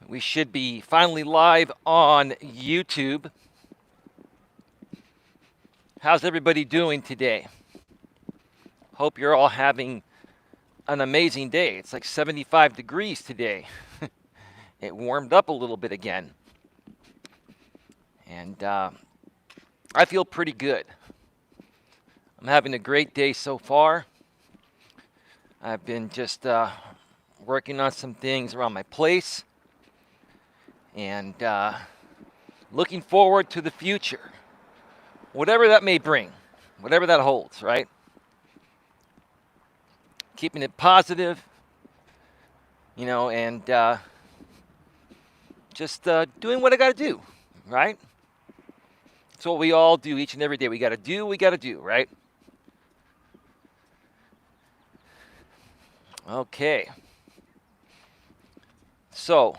We should be finally live on YouTube. How's everybody doing today? Hope you're all having an amazing day. It's like 75 degrees today. It warmed up a little bit again. And I feel pretty good. I'm having a great day so far. I've been just working on some things around my place and looking forward to the future. Whatever that may bring, whatever that holds, right? Keeping it positive, and just doing what I got to do, right? It's what we all do each and every day. We got to do what we got to do, right? Okay. So,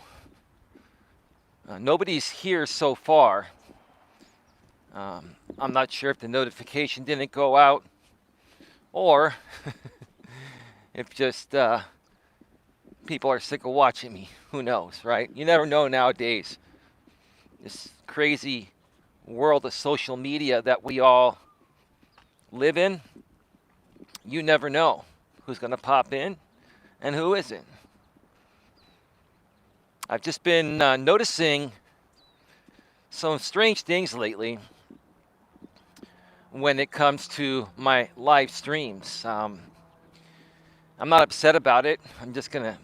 nobody's here so far. I'm not sure if the notification didn't go out or if just people are sick of watching me. Who knows, right? You never know nowadays. This crazy world of social media that we all live in, you never know who's going to pop in and who isn't. I've just been noticing some strange things lately when it comes to my live streams. I'm not upset about it. I'm just going to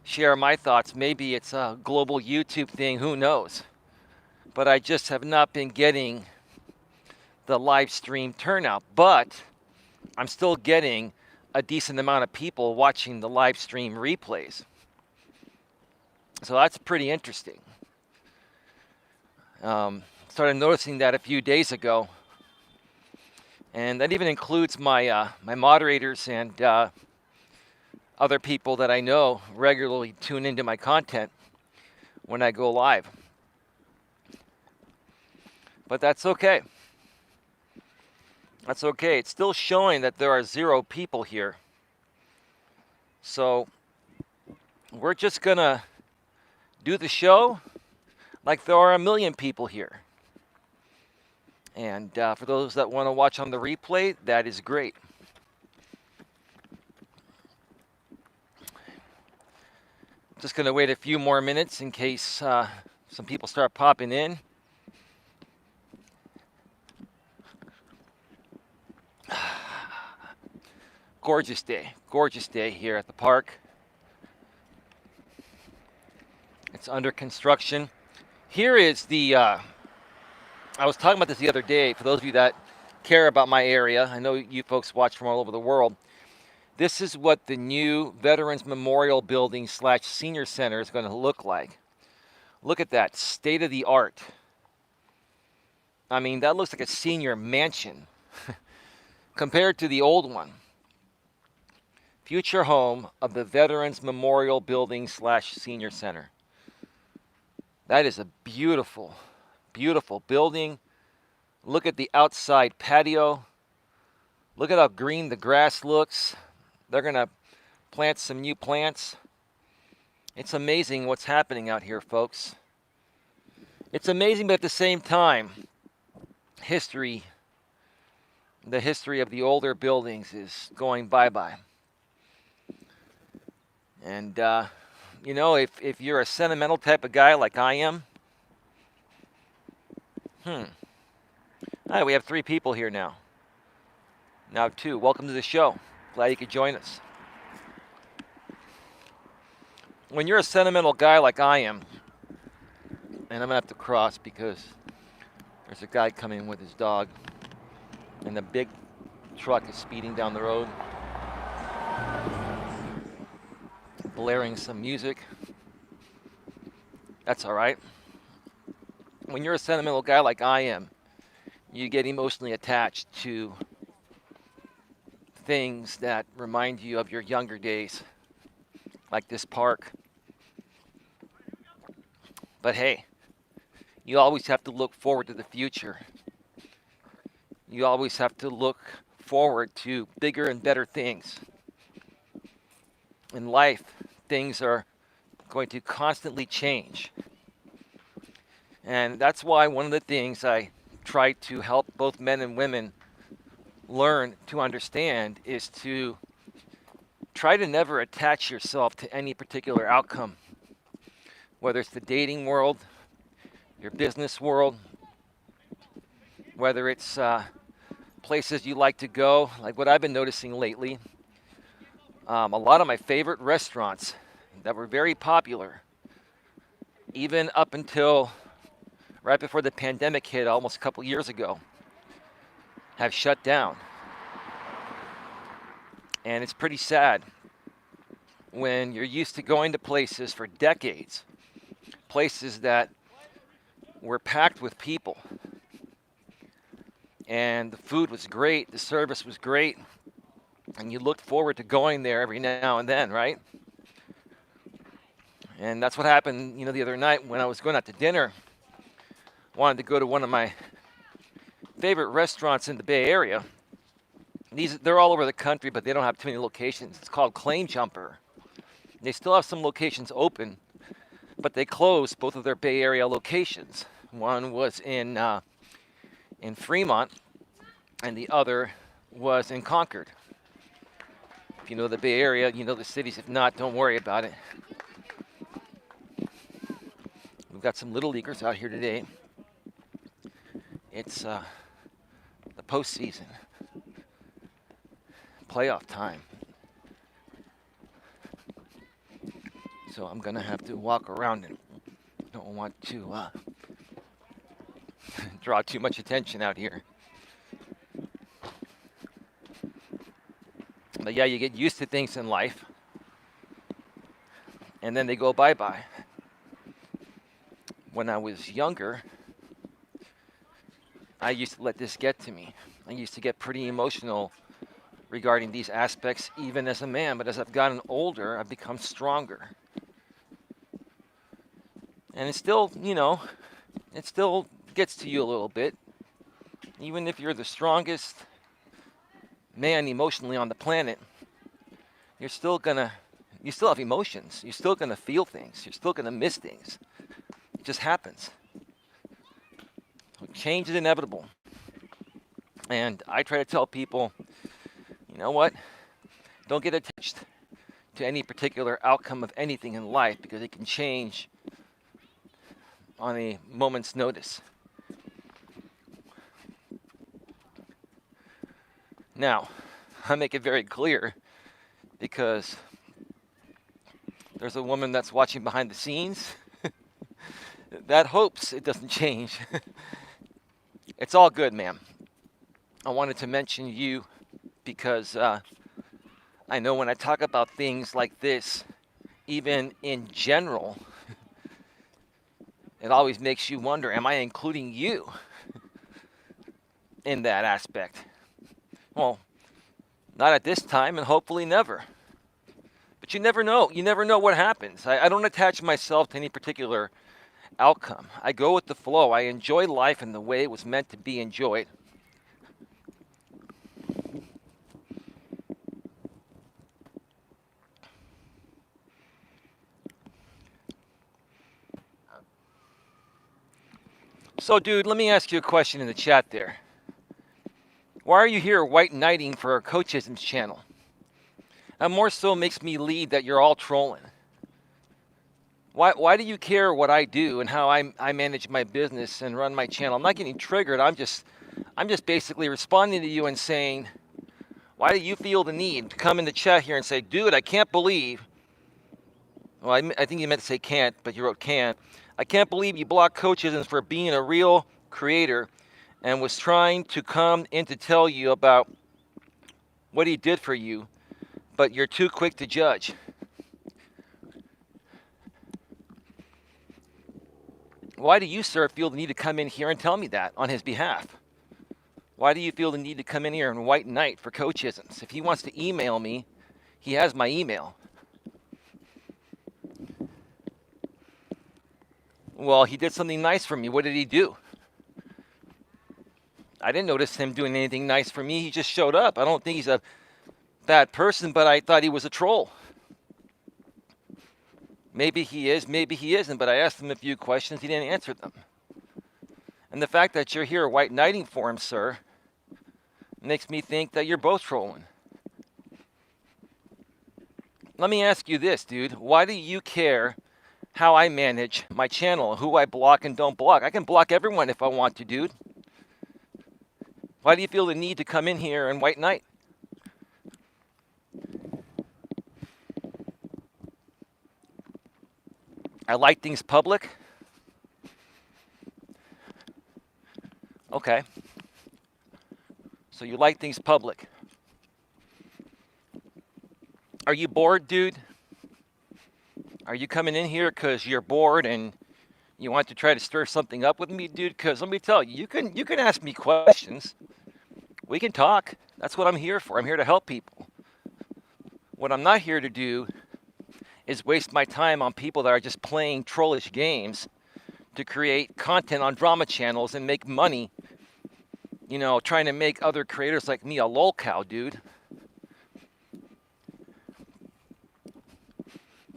share my thoughts. Maybe it's a global YouTube thing, who knows? But I just have not been getting the live stream turnout. But I'm still getting a decent amount of people watching the live stream replays. So that's pretty interesting. Started noticing that a few days ago. And that even includes my my moderators and other people that I know regularly tune into my content when I go live. But that's okay. That's okay. It's still showing that there are 0 people here. So we're just going to do the show like there are 1 million people here. And for those that want to watch on the replay, that is great. Just going to wait a few more minutes in case some people start popping in. Gorgeous day here at the park. It's under construction. Here is the, I was talking about this the other day, for those of you that care about my area. I know you folks watch from all over the world. This is what the new Veterans Memorial Building / Senior Center is going to look like. Look at that, state of the art. I mean, that looks like a senior mansion compared to the old one. Future home of the Veterans Memorial Building / Senior Center. That is a beautiful, beautiful building. Look at the outside patio. Look at how green the grass looks. They're going to plant some new plants. It's amazing what's happening out here, folks. It's amazing, but at the same time, the history of the older buildings is going bye-bye. And, if you're a sentimental type of guy like I am, all right, we have 3 people here now. Now 2. Welcome to the show. Glad you could join us. When you're a sentimental guy like I am, and I'm going to have to cross because there's a guy coming with his dog, and the big truck is speeding down the road, blaring some music. That's all right. When you're a sentimental guy like I am, you get emotionally attached to things that remind you of your younger days, like this park. But hey, you always have to look forward to the future. You always have to look forward to bigger and better things. In life, things are going to constantly change. And that's why one of the things I try to help both men and women learn to understand is to try to never attach yourself to any particular outcome, whether it's the dating world, your business world, whether it's places you like to go, like what I've been noticing lately. A lot of my favorite restaurants that were very popular, even up until right before the pandemic hit almost a couple years ago, have shut down. And it's pretty sad when you're used to going to places for decades, places that were packed with people, and the food was great, the service was great, and you looked forward to going there every now and then, right? And that's what happened, the other night when I was going out to dinner. Wanted to go to one of my favorite restaurants in the Bay Area. They're all over the country, but they don't have too many locations. It's called Claim Jumper. They still have some locations open, but they closed both of their Bay Area locations. One was in Fremont, and the other was in Concord. If you know the Bay Area, you know the cities. If not, don't worry about it. We've got some little leaguers out here today. It's the postseason, playoff time. So I'm going to have to walk around and don't want to draw too much attention out here. But yeah, you get used to things in life, and then they go bye-bye. When I was younger, I used to let this get to me. I used to get pretty emotional regarding these aspects, even as a man. But as I've gotten older, I've become stronger. And it still, it still gets to you a little bit. Even if you're the strongest man emotionally on the planet, you still have emotions. You're still gonna feel things. You're still gonna miss things. It just happens. Change is inevitable. And I try to tell people, you know what? Don't get attached to any particular outcome of anything in life, because it can change on a moment's notice. Now, I make it very clear, because there's a woman that's watching behind the scenes that hopes it doesn't change. It's all good, ma'am. I wanted to mention you because I know when I talk about things like this, even in general, it always makes you wonder, am I including you in that aspect? Well, not at this time, and hopefully never. But you never know. You never know what happens. I don't attach myself to any particular outcome. I go with the flow. I enjoy life in the way it was meant to be enjoyed. So, dude, let me ask you a question in the chat there. Why are you here white knighting for our Coachism's channel? That more so makes me lead that you're all trolling. Why do you care what I do and how I manage my business and run my channel? I'm not getting triggered. I'm just basically responding to you and saying, why do you feel the need to come in the chat here and say, dude, I can't believe. Well, I think you meant to say can't, but you wrote can't. I can't believe you blocked Coachism for being a real creator and was trying to come in to tell you about what he did for you, but you're too quick to judge. Why do you, sir, feel the need to come in here and tell me that on his behalf? Why do you feel the need to come in here and white knight for Coachisms? If he wants to email me, he has my email. Well, he did something nice for me. What did he do? I didn't notice him doing anything nice for me. He just showed up. I don't think he's a bad person, but I thought he was a troll. Maybe he is, maybe he isn't, but I asked him a few questions. He didn't answer them. And the fact that you're here white knighting for him, sir, makes me think that you're both trolling. Let me ask you this, dude. Why do you care how I manage my channel, who I block and don't block? I can block everyone if I want to, dude. Why do you feel the need to come in here and white knight? I like things public. Okay. So you like things public. Are you bored, dude? Are you coming in here because you're bored and you want to try to stir something up with me, dude? Because let me tell you, you can ask me questions. We can talk. That's what I'm here for. I'm here to help people. What I'm not here to do is waste my time on people that are just playing trollish games to create content on drama channels and make money, you know, trying to make other creators like me a lol cow, dude.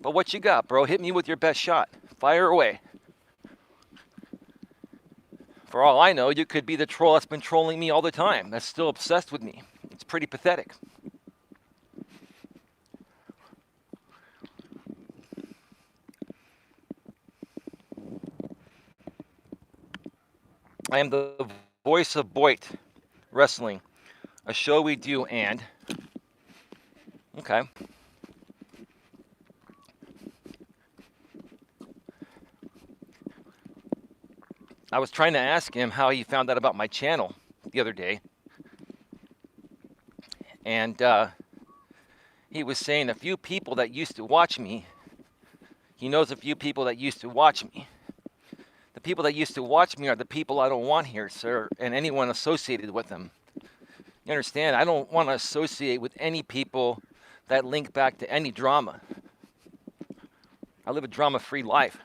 But what you got, bro? Hit me with your best shot. Fire away. For all I know, you could be the troll that's been trolling me all the time. That's still obsessed with me. It's pretty pathetic. I am the voice of Boyd Wrestling, a show we do, and okay. I was trying to ask him how he found out about my channel the other day, and he was saying a few people that used to watch me. He knows a few people that used to watch me. The people that used to watch me are the people I don't want here, sir, and anyone associated with them. You understand? I don't want to associate with any people that link back to any drama. I live a drama-free life.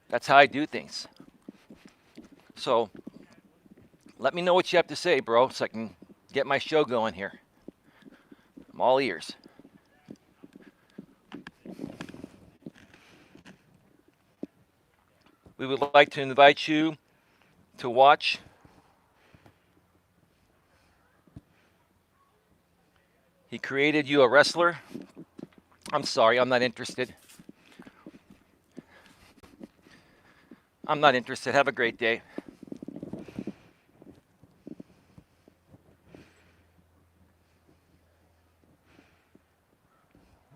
That's how I do things. So, let me know what you have to say, bro, so I can get my show going here. I'm all ears. We would like to invite you to watch He created you a wrestler. I'm sorry, I'm not interested. I'm not interested. Have a great day.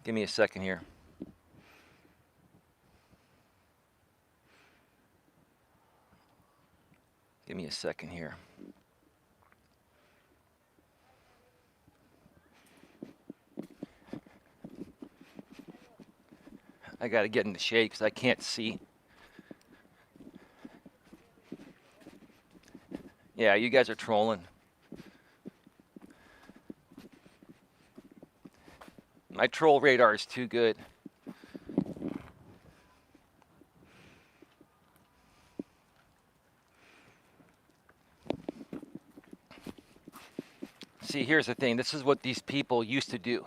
Give me a second here. Give me a second here. I got to get in the shade because I can't see. Yeah, you guys are trolling. My troll radar is too good. See, here's the thing. This is what these people used to do.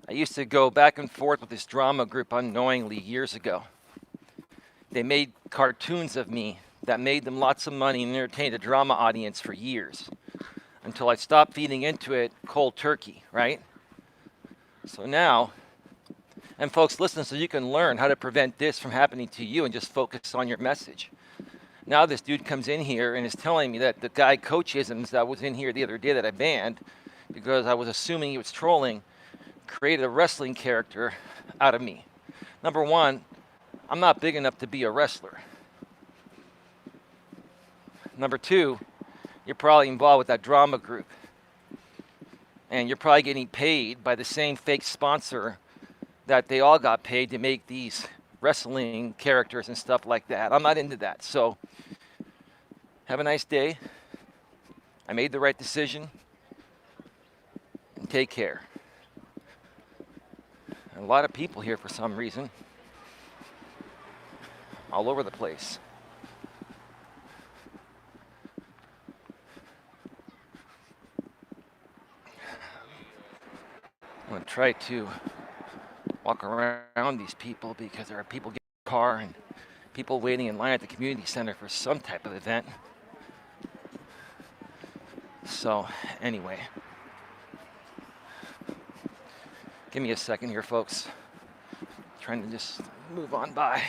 I used to go back and forth with this drama group unknowingly years ago. They made cartoons of me that made them lots of money and entertained a drama audience for years until I stopped feeding into it cold turkey, right? So now, and folks, listen so you can learn how to prevent this from happening to you and just focus on your message. Now this dude comes in here and is telling me that the guy Coach Isms that was in here the other day that I banned because I was assuming he was trolling created a wrestling character out of me. Number one, I'm not big enough to be a wrestler. Number two, you're probably involved with that drama group. And you're probably getting paid by the same fake sponsor that they all got paid to make these wrestling characters and stuff like that. I'm not into that. So have a nice day. I made the right decision. And take care. A lot of people here for some reason. All over the place. I'm going to try to walk around these people because there are people getting in the car and people waiting in line at the community center for some type of event. So, anyway, give me a second here, folks. Trying to just move on by.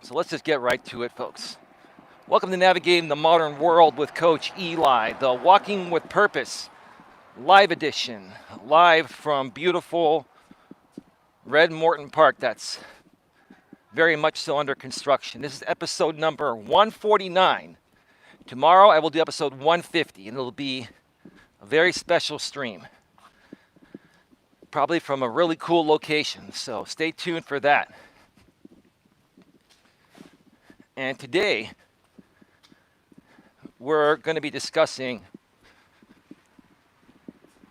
So let's just get right to it, folks. Welcome to Navigating the Modern World with Coach Eli, the Walking with Purpose live edition, live from beautiful Red Morton Park. That's very much so under construction. This is episode number 149. Tomorrow I will do episode 150, and it'll be a very special stream, probably from a really cool location. So stay tuned for that. And today, we're going to be discussing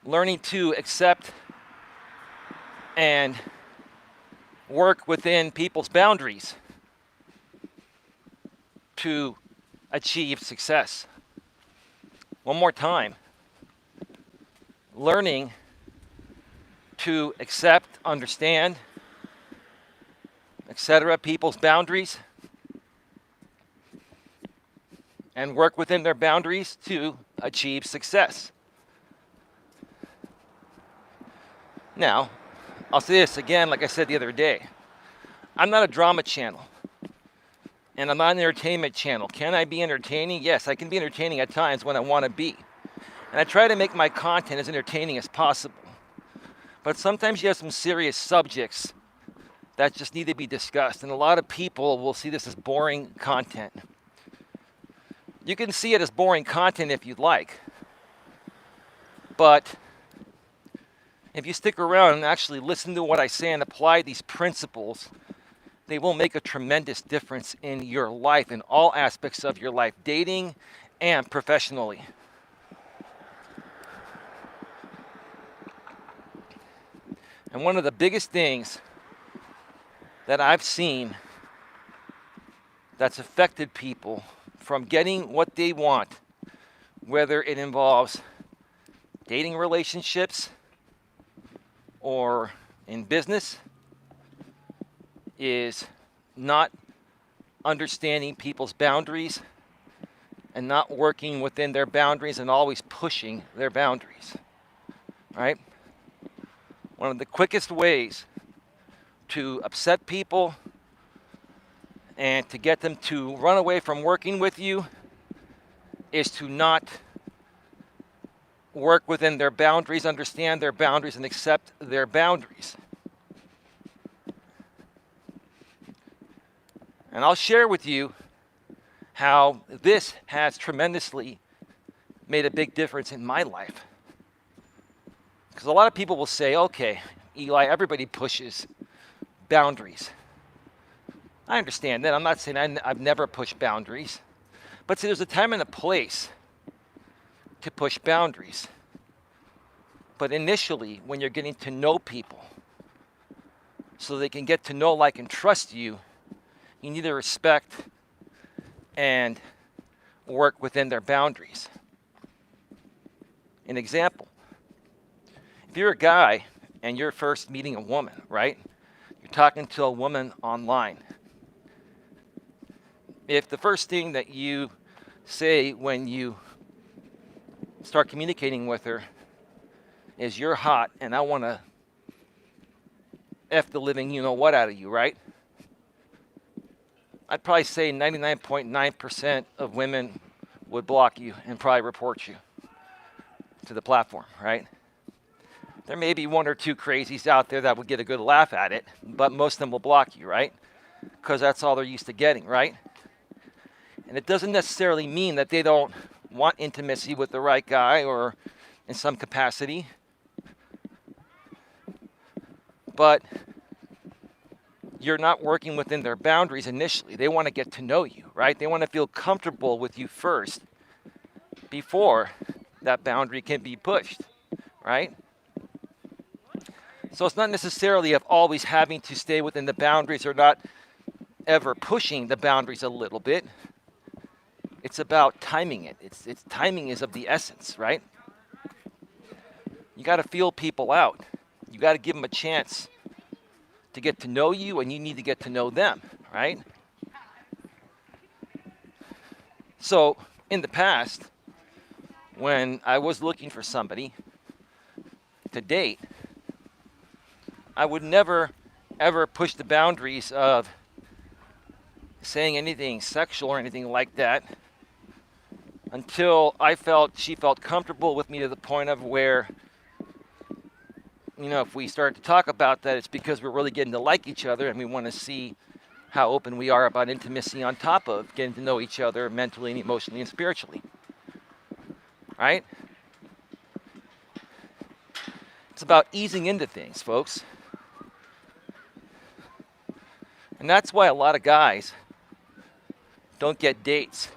learning to accept and work within people's boundaries to achieve success. One more time. Learning to accept, understand, etc., people's boundaries and work within their boundaries to achieve success. Now, I'll say this again, like I said the other day. I'm not a drama channel, and I'm not an entertainment channel. Can I be entertaining? Yes, I can be entertaining at times when I want to be. And I try to make my content as entertaining as possible. But sometimes you have some serious subjects that just need to be discussed, and a lot of people will see this as boring content. You can see it as boring content if you'd like, but if you stick around and actually listen to what I say and apply these principles, they will make a tremendous difference in your life, in all aspects of your life, dating and professionally. And one of the biggest things that I've seen that's affected people from getting what they want, whether it involves dating relationships or in business, is not understanding people's boundaries and not working within their boundaries and always pushing their boundaries, right? One of the quickest ways to upset people and to get them to run away from working with you is to not work within their boundaries, understand their boundaries, and accept their boundaries. And I'll share with you how this has tremendously made a big difference in my life. Because a lot of people will say, okay, Eli, everybody pushes boundaries. I understand that. I'm not saying I've never pushed boundaries. But see, there's a time and a place to push boundaries. But initially, when you're getting to know people, so they can get to know, like, and trust you, you need to respect and work within their boundaries. An example, if you're a guy and you're first meeting a woman, right? You're talking to a woman online. If the first thing that you say when you start communicating with her is you're hot and I want to F the living you-know-what out of you, right? I'd probably say 99.9% of women would block you and probably report you to the platform, right? There may be one or two crazies out there that would get a good laugh at it, but most of them will block you, right? Because that's all they're used to getting, right? And it doesn't necessarily mean that they don't want intimacy with the right guy or in some capacity. But you're not working within their boundaries initially. They want to get to know you, right? They want to feel comfortable with you first before that boundary can be pushed, right? So it's not necessarily of always having to stay within the boundaries or not ever pushing the boundaries a little bit. It's about timing it. It's timing is of the essence, right? You got to feel people out. You got to give them a chance to get to know you, and you need to get to know them, right? So in the past, when I was looking for somebody to date, I would never, ever push the boundaries of saying anything sexual or anything like that until she felt comfortable with me to the point of where, if we start to talk about that, it's because we're really getting to like each other and we want to see how open we are about intimacy on top of getting to know each other mentally and emotionally and spiritually. Right? It's about easing into things, folks. And that's why a lot of guys don't get dates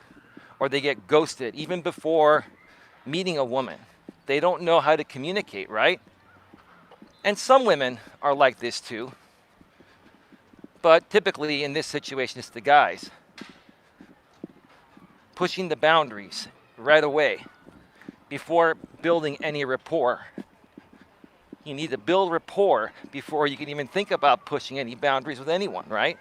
or they get ghosted even before meeting a woman. They don't know how to communicate, right? And some women are like this too. But typically in this situation, it's the guys pushing the boundaries right away before building any rapport. You need to build rapport before you can even think about pushing any boundaries with anyone, right?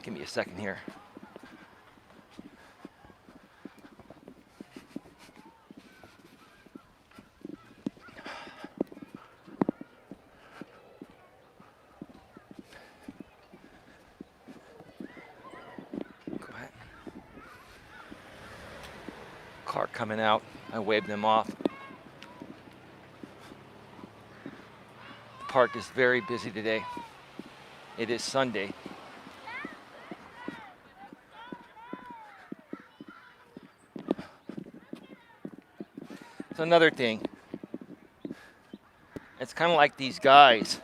Give me a second here. Go ahead. Car coming out. I waved them off. The park is very busy today. It is Sunday. So another thing. It's kind of like these guys.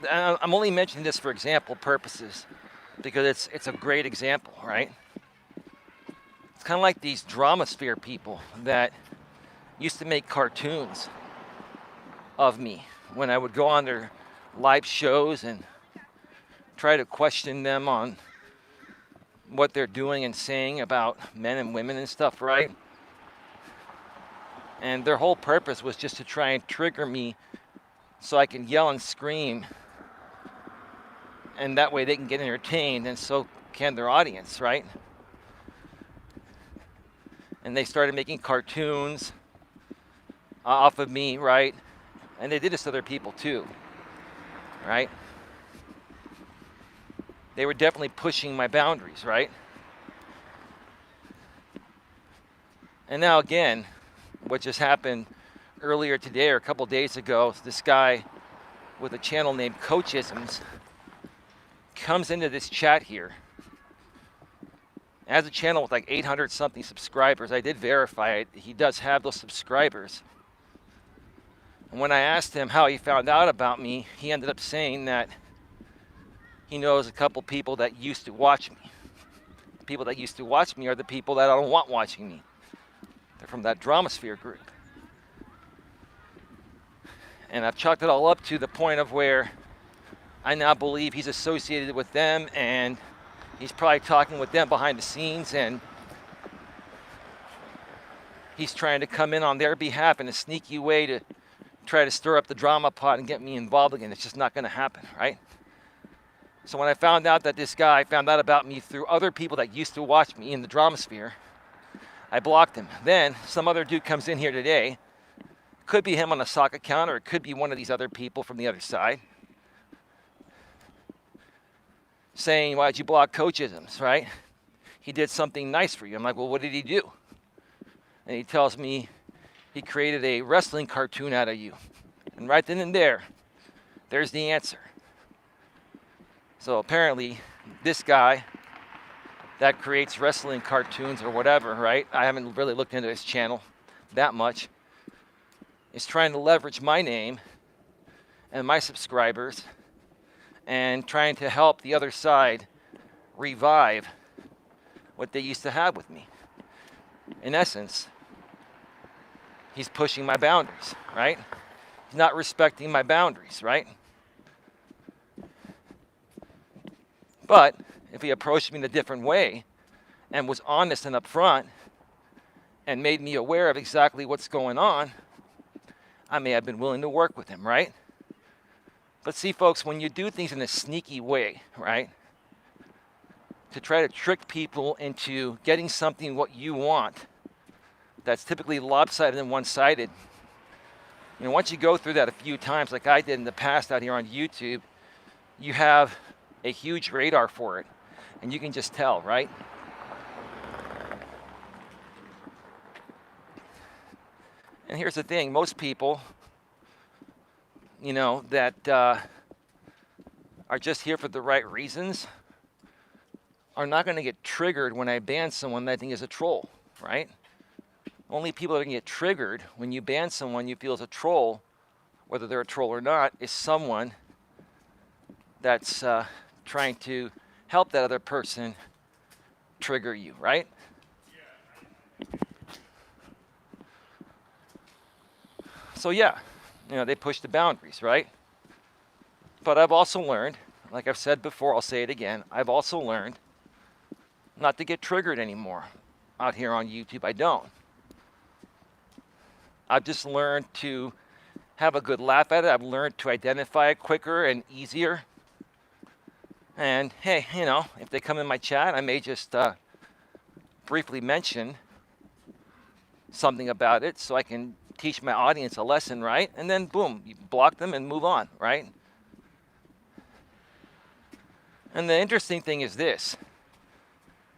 I'm only mentioning this for example purposes because it's a great example, right? It's kind of like these dramasphere people that used to make cartoons of me when I would go on their live shows and try to question them on what they're doing and saying about men and women and stuff, right? And their whole purpose was just to try and trigger me so I can yell and scream. And that way they can get entertained, and so can their audience, right? And they started making cartoons off of me, right? And they did this to other people too, right? They were definitely pushing my boundaries, right? And now again, what just happened earlier today or a couple days ago, this guy with a channel named Coachisms comes into this chat here. Has a channel with like 800 something subscribers. I did verify it. He does have those subscribers. And when I asked him how he found out about me, he ended up saying that he knows a couple people that used to watch me. The people that used to watch me are the people that I don't want watching me. They're from that dramasphere group. And I've chalked it all up to the point of where I now believe he's associated with them and he's probably talking with them behind the scenes and he's trying to come in on their behalf in a sneaky way to try to stir up the drama pot and get me involved again. It's just not going to happen, right? So when I found out that this guy found out about me through other people that used to watch me in the dramasphere, I blocked him. Then some other dude comes in here today. Could be him on a sock account or it could be one of these other people from the other side. Saying, why'd you block Coachisms, right? He did something nice for you. I'm like, well, what did he do? And he tells me he created a wrestling cartoon out of you. And right then and there's the answer. So apparently, this guy that creates wrestling cartoons or whatever, right? I haven't really looked into his channel that much. Is trying to leverage my name and my subscribers and trying to help the other side revive what they used to have with me. In essence, he's pushing my boundaries, right? He's not respecting my boundaries, right? But if he approached me in a different way and was honest and upfront and made me aware of exactly what's going on, I may have been willing to work with him, right? But see, folks, when you do things in a sneaky way, right, to try to trick people into getting something what you want that's typically lopsided and one-sided, you know, once you go through that a few times like I did in the past out here on YouTube, you have a huge radar for it, and you can just tell, right? And here's the thing, most people, you know, that are just here for the right reasons are not going to get triggered when I ban someone that I think is a troll, right? Only people that can get triggered when you ban someone you feel is a troll, whether they're a troll or not, is someone that's trying to help that other person trigger you, right? So yeah, you know, they push the boundaries, right? But I've also learned, like I've said before, I'll say it again, I've also learned not to get triggered anymore out here on YouTube. I don't. I've just learned to have a good laugh at it. I've learned to identify it quicker and easier. And hey, you know, if they come in my chat, I may just briefly mention something about it so I can teach my audience a lesson, right? And then boom, you block them and move on, right? And the interesting thing is this.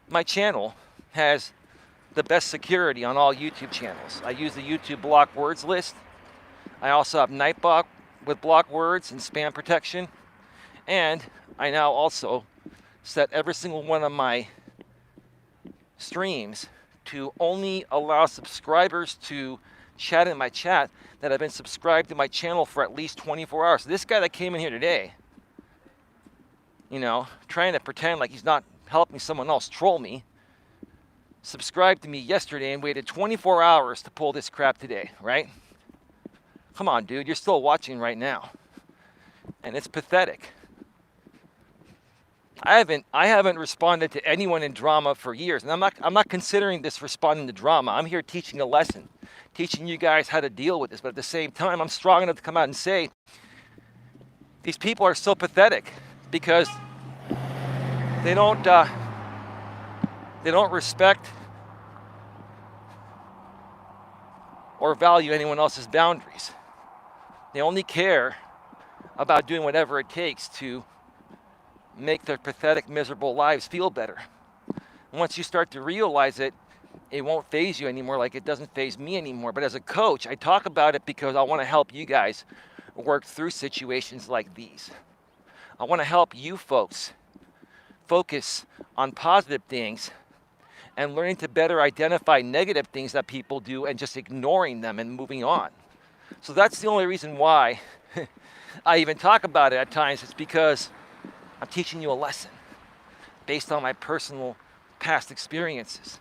My channel has the best security on all YouTube channels. I use the YouTube block words list. I also have Nightbot with block words and spam protection. And I now also set every single one of my streams to only allow subscribers to chat in my chat that have been subscribed to my channel for at least 24 hours. So this guy that came in here today, you know, trying to pretend like he's not helping someone else troll me, subscribed to me yesterday and waited 24 hours to pull this crap today, right? Come on, dude, you're still watching right now. And it's pathetic. I haven't responded to anyone in drama for years, and I'm not considering this responding to drama. I'm here teaching a lesson, teaching you guys how to deal with this. But at the same time, I'm strong enough to come out and say these people are so pathetic because they don't respect or value anyone else's boundaries. They only care about doing whatever it takes to make their pathetic, miserable lives feel better. And once you start to realize it, it won't faze you anymore like it doesn't faze me anymore. But as a coach, I talk about it because I want to help you guys work through situations like these. I want to help you folks focus on positive things and learning to better identify negative things that people do and just ignoring them and moving on. So that's the only reason why I even talk about it at times. It's because I'm teaching you a lesson based on my personal past experiences.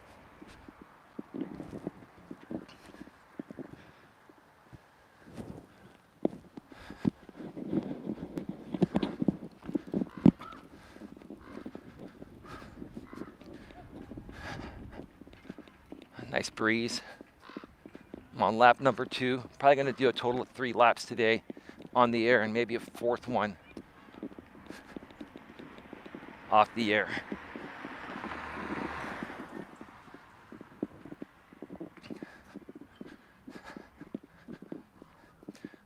Nice breeze. I'm on lap number 2. Probably going to do a total of 3 laps today on the air and maybe a 4th one off the air.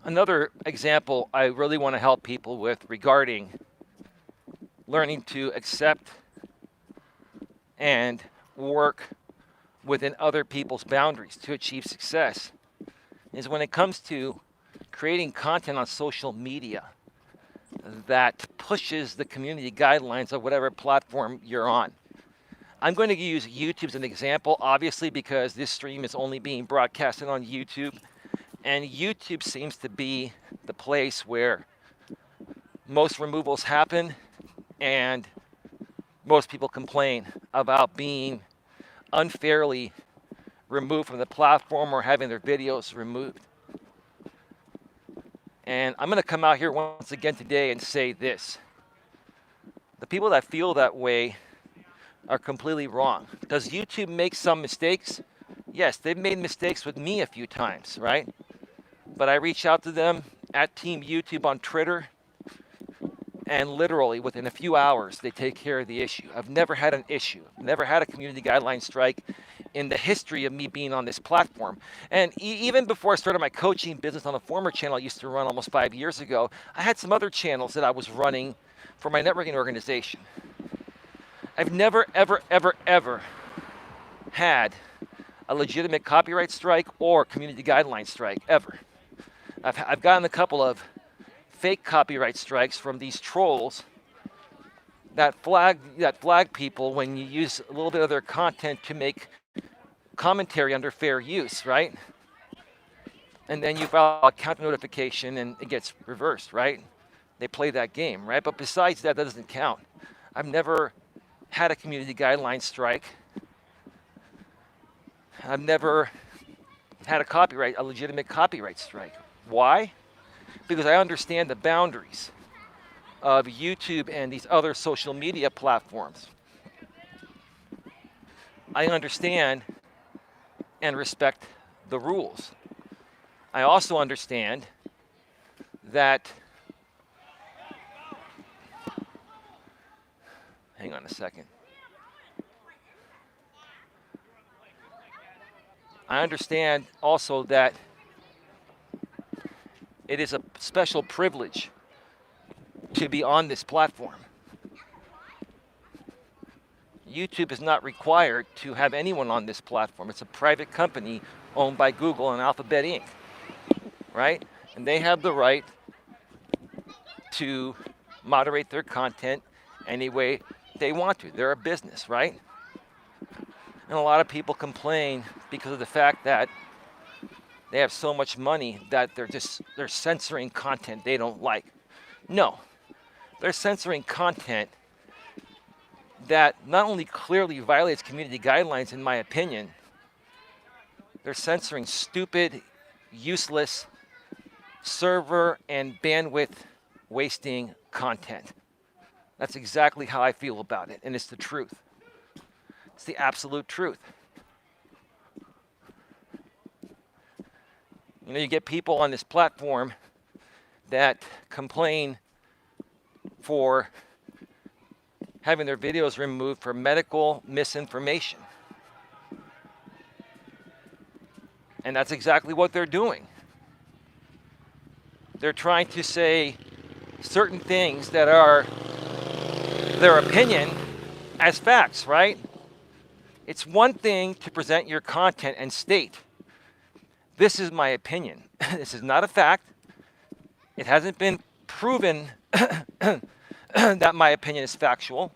Another example I really want to help people with regarding learning to accept and work within other people's boundaries to achieve success is when it comes to creating content on social media that pushes the community guidelines of whatever platform you're on. I'm going to use YouTube as an example, obviously, because this stream is only being broadcasted on YouTube, and YouTube seems to be the place where most removals happen and most people complain about being unfairly removed from the platform or having their videos removed. And I'm going to come out here once again today and say this. The people that feel that way are completely wrong. Does YouTube make some mistakes? Yes, they've made mistakes with me a few times, right? But I reach out to them at Team YouTube on Twitter, and literally within a few hours, they take care of the issue. I've never had an issue, never had a community guideline strike in the history of me being on this platform. And even before I started my coaching business on a former channel I used to run almost 5 years ago, I had some other channels that I was running for my networking organization. I've never, ever, ever, ever had a legitimate copyright strike or community guideline strike, ever. I've gotten a couple of fake copyright strikes from these trolls that flag people when you use a little bit of their content to make commentary under fair use, right? And then you file a counter notification and it gets reversed, right? They play that game, right? But besides that, that doesn't count. I've never had a community guideline strike. I've never had a legitimate copyright strike. Why? Because I understand the boundaries of YouTube and these other social media platforms. I understand and respect the rules. I also understand that, hang on a second. I understand also that it is a special privilege to be on this platform. YouTube is not required to have anyone on this platform. It's a private company owned by Google and Alphabet Inc., right? And they have the right to moderate their content any way they want to. They're a business, right? And a lot of people complain because of the fact that they have so much money that they're censoring content they don't like. No, they're censoring content that not only clearly violates community guidelines, in my opinion, they're censoring stupid, useless, server and bandwidth wasting content. That's exactly how I feel about it, and it's the truth. It's the absolute truth. You know, you get people on this platform that complain for having their videos removed for medical misinformation. And that's exactly what they're doing. They're trying to say certain things that are their opinion as facts, right? It's one thing to present your content and state, this is my opinion. This is not a fact. It hasn't been proven that my opinion is factual.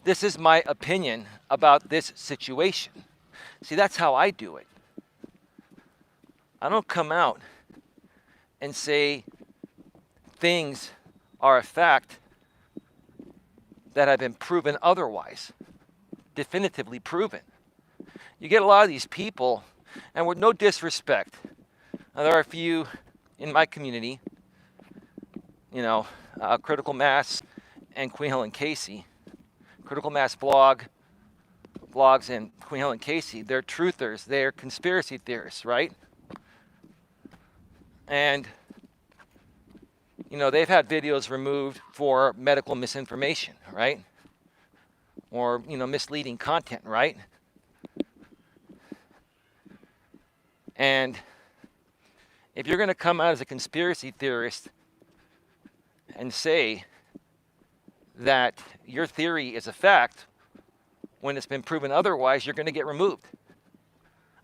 This is my opinion about this situation. See, that's how I do it. I don't come out and say things are a fact that have been proven otherwise, definitively proven. You get a lot of these people, and with no disrespect, there are a few in my community, you know, Critical Mass and Queen Helen Casey. Critical Mass blogs and Queen Helen Casey, they're truthers, they're conspiracy theorists, right? And, you know, they've had videos removed for medical misinformation, right? Or, you know, misleading content, right? And if you're going to come out as a conspiracy theorist and say that your theory is a fact when it's been proven otherwise, you're going to get removed.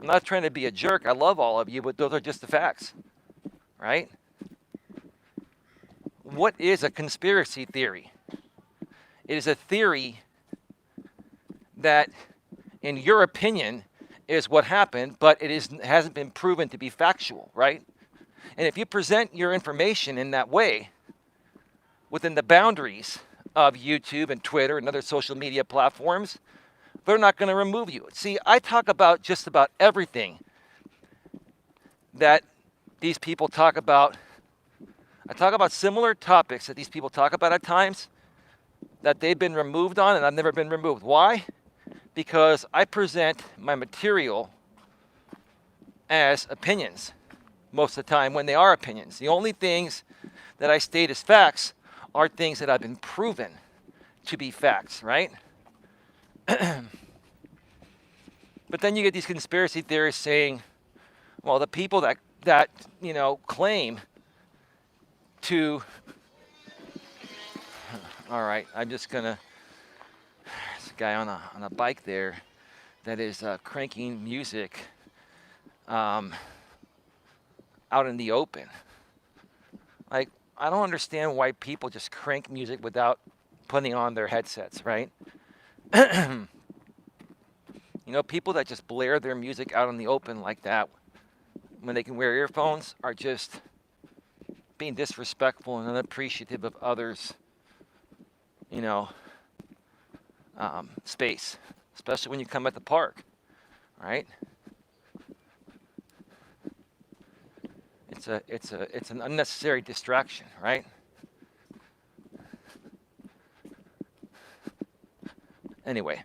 I'm not trying to be a jerk. I love all of you, but those are just the facts, right? What is a conspiracy theory? It is a theory that, in your opinion, is what happened, but hasn't been proven to be factual, right? And if you present your information in that way, within the boundaries of YouTube and Twitter and other social media platforms, they're not going to remove you. See, I talk about just about everything that these people talk about. I talk about similar topics that these people talk about at times, that they've been removed on and I've never been removed. Why? Because I present my material as opinions most of the time when they are opinions. The only things that I state as facts are things that have been proven to be facts, right? But then you get these conspiracy theorists saying, well, the people that claim to, all right, I'm just gonna, there's a guy on a bike there that is cranking music out in the open. Like, I don't understand why people just crank music without putting on their headsets, right? People that just blare their music out in the open like that when they can wear earphones are just being disrespectful and unappreciative of others, space, especially when you come at the park, right? It's an unnecessary distraction, right? Anyway.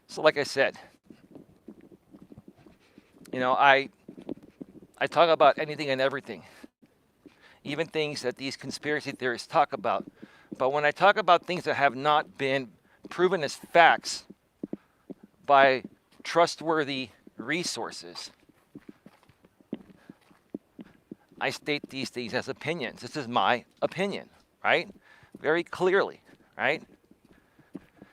So like I said, I talk about anything and everything, even things that these conspiracy theorists talk about. But when I talk about things that have not been proven as facts by trustworthy resources, I state these things as opinions. This is my opinion, right? Very clearly, right?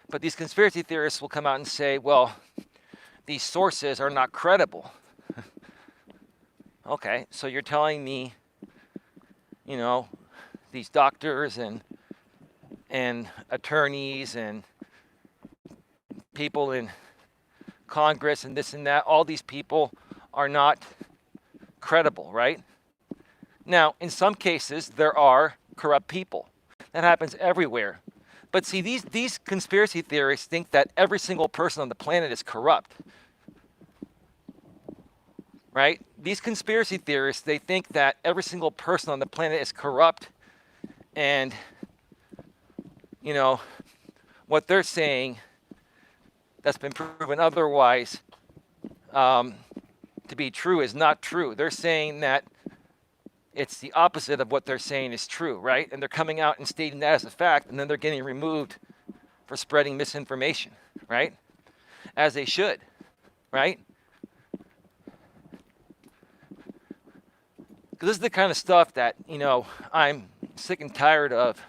But these conspiracy theorists will come out and say, well, these sources are not credible. Okay, so you're telling me, these doctors and attorneys and people in Congress and this and that, all these people are not credible, right? Now, in some cases, there are corrupt people. That happens everywhere. But see, these conspiracy theorists think that every single person on the planet is corrupt, right? These conspiracy theorists, they think that every single person on the planet is corrupt, and, what they're saying that's been proven otherwise to be true is not true. They're saying that it's the opposite of what they're saying is true, right? And they're coming out and stating that as a fact, and then they're getting removed for spreading misinformation, right? As they should, right? Because this is the kind of stuff that, I'm sick and tired of,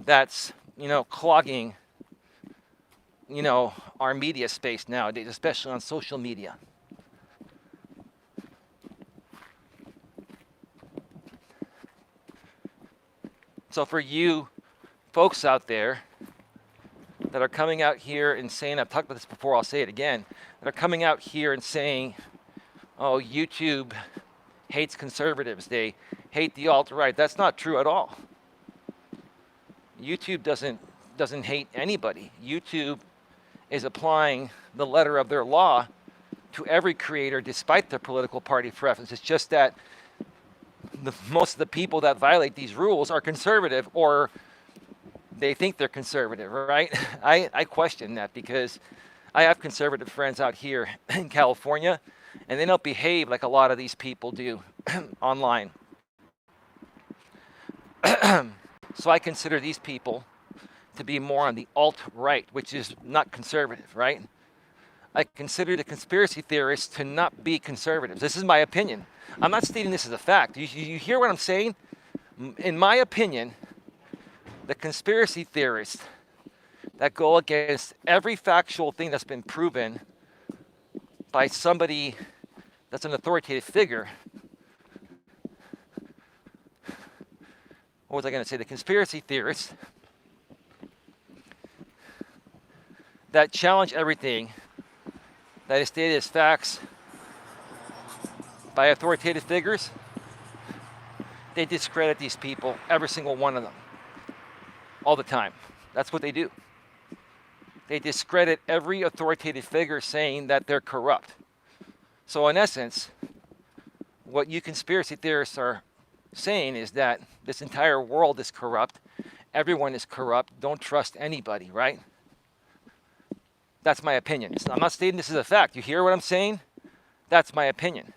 that's, clogging, our media space nowadays, especially on social media. So for you folks out there that are coming out here and saying, I've talked about this before, I'll say it again, that are coming out here and saying, oh, YouTube hates conservatives, they hate the alt-right. That's not true at all. YouTube doesn't hate anybody. YouTube is applying the letter of their law to every creator despite their political party preference. It's just that most of the people that violate these rules are conservative, or they think they're conservative, right? I question that because I have conservative friends out here in California, and they don't behave like a lot of these people do online. So I consider these people to be more on the alt-right, which is not conservative, right? I consider the conspiracy theorists to not be conservatives. This is my opinion. I'm not stating this as a fact. You hear what I'm saying? In my opinion, the conspiracy theorists that go against every factual thing that's been proven by somebody that's an authoritative figure. What was I going to say? The conspiracy theorists that challenge everything that is stated as facts by authoritative figures, they discredit these people, every single one of them, all the time. That's what they do. They discredit every authoritative figure saying that they're corrupt. So in essence, what you conspiracy theorists are saying is that this entire world is corrupt. Everyone is corrupt. Don't trust anybody, right? That's my opinion. I'm not stating this is a fact. You hear what I'm saying? That's my opinion.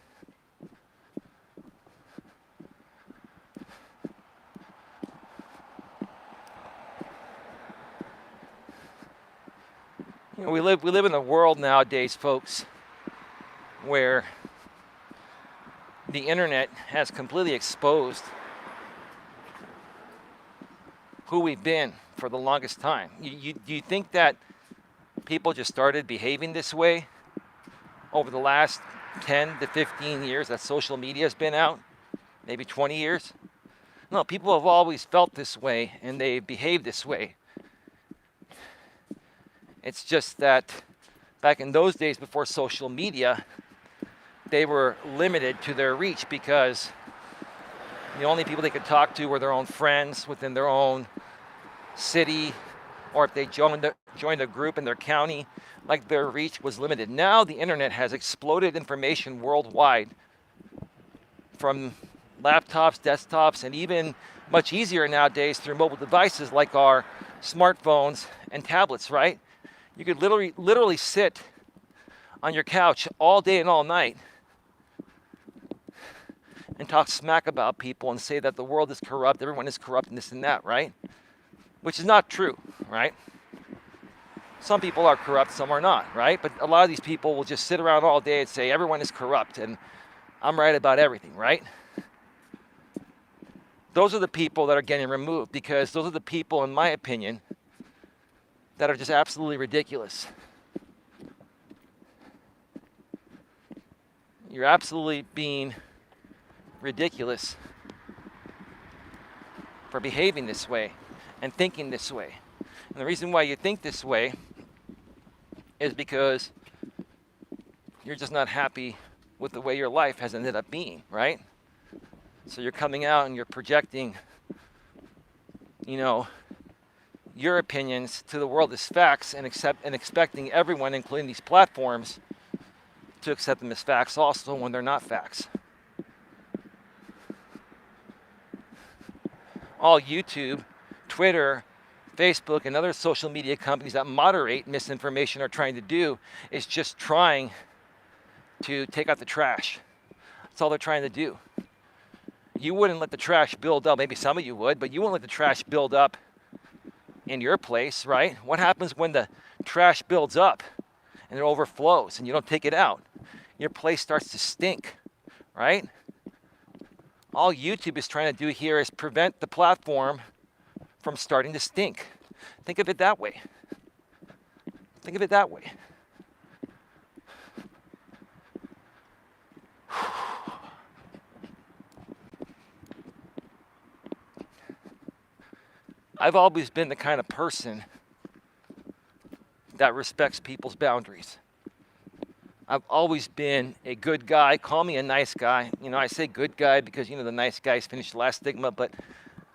You know, we live in a world nowadays, folks, where the internet has completely exposed who we've been for the longest time. Do you think that people just started behaving this way over the last 10 to 15 years that social media has been out? Maybe 20 years? No, people have always felt this way and they behave this way. It's just that back in those days before social media, they were limited to their reach because the only people they could talk to were their own friends within their own city, or if they joined a group in their county, like their reach was limited. Now the internet has exploded information worldwide, from laptops, desktops, and even much easier nowadays through mobile devices like our smartphones and tablets, right? You could literally sit on your couch all day and all night and talk smack about people and say that the world is corrupt, everyone is corrupt, and this and that, right? Which is not true, right? Some people are corrupt, some are not, right? But a lot of these people will just sit around all day and say everyone is corrupt and I'm right about everything, right? Those are the people that are getting removed because those are the people, in my opinion, that are just absolutely ridiculous. You're absolutely being ridiculous for behaving this way and thinking this way. And the reason why you think this way is because you're just not happy with the way your life has ended up being, right? So you're coming out and you're projecting, your opinions to the world as facts and expecting everyone, including these platforms, to accept them as facts also when they're not facts. All YouTube, Twitter, Facebook, and other social media companies that moderate misinformation are trying to do is just trying to take out the trash. That's all they're trying to do. You wouldn't let the trash build up. Maybe some of you would, but you wouldn't let the trash build up in your place, right? What happens when the trash builds up and it overflows and you don't take it out? Your place starts to stink, right? All YouTube is trying to do here is prevent the platform from starting to stink. Think of it that way. Think of it that way. I've always been the kind of person that respects people's boundaries. I've always been a good guy. Call me a nice guy. I say good guy because, the nice guys finish the last stigma, but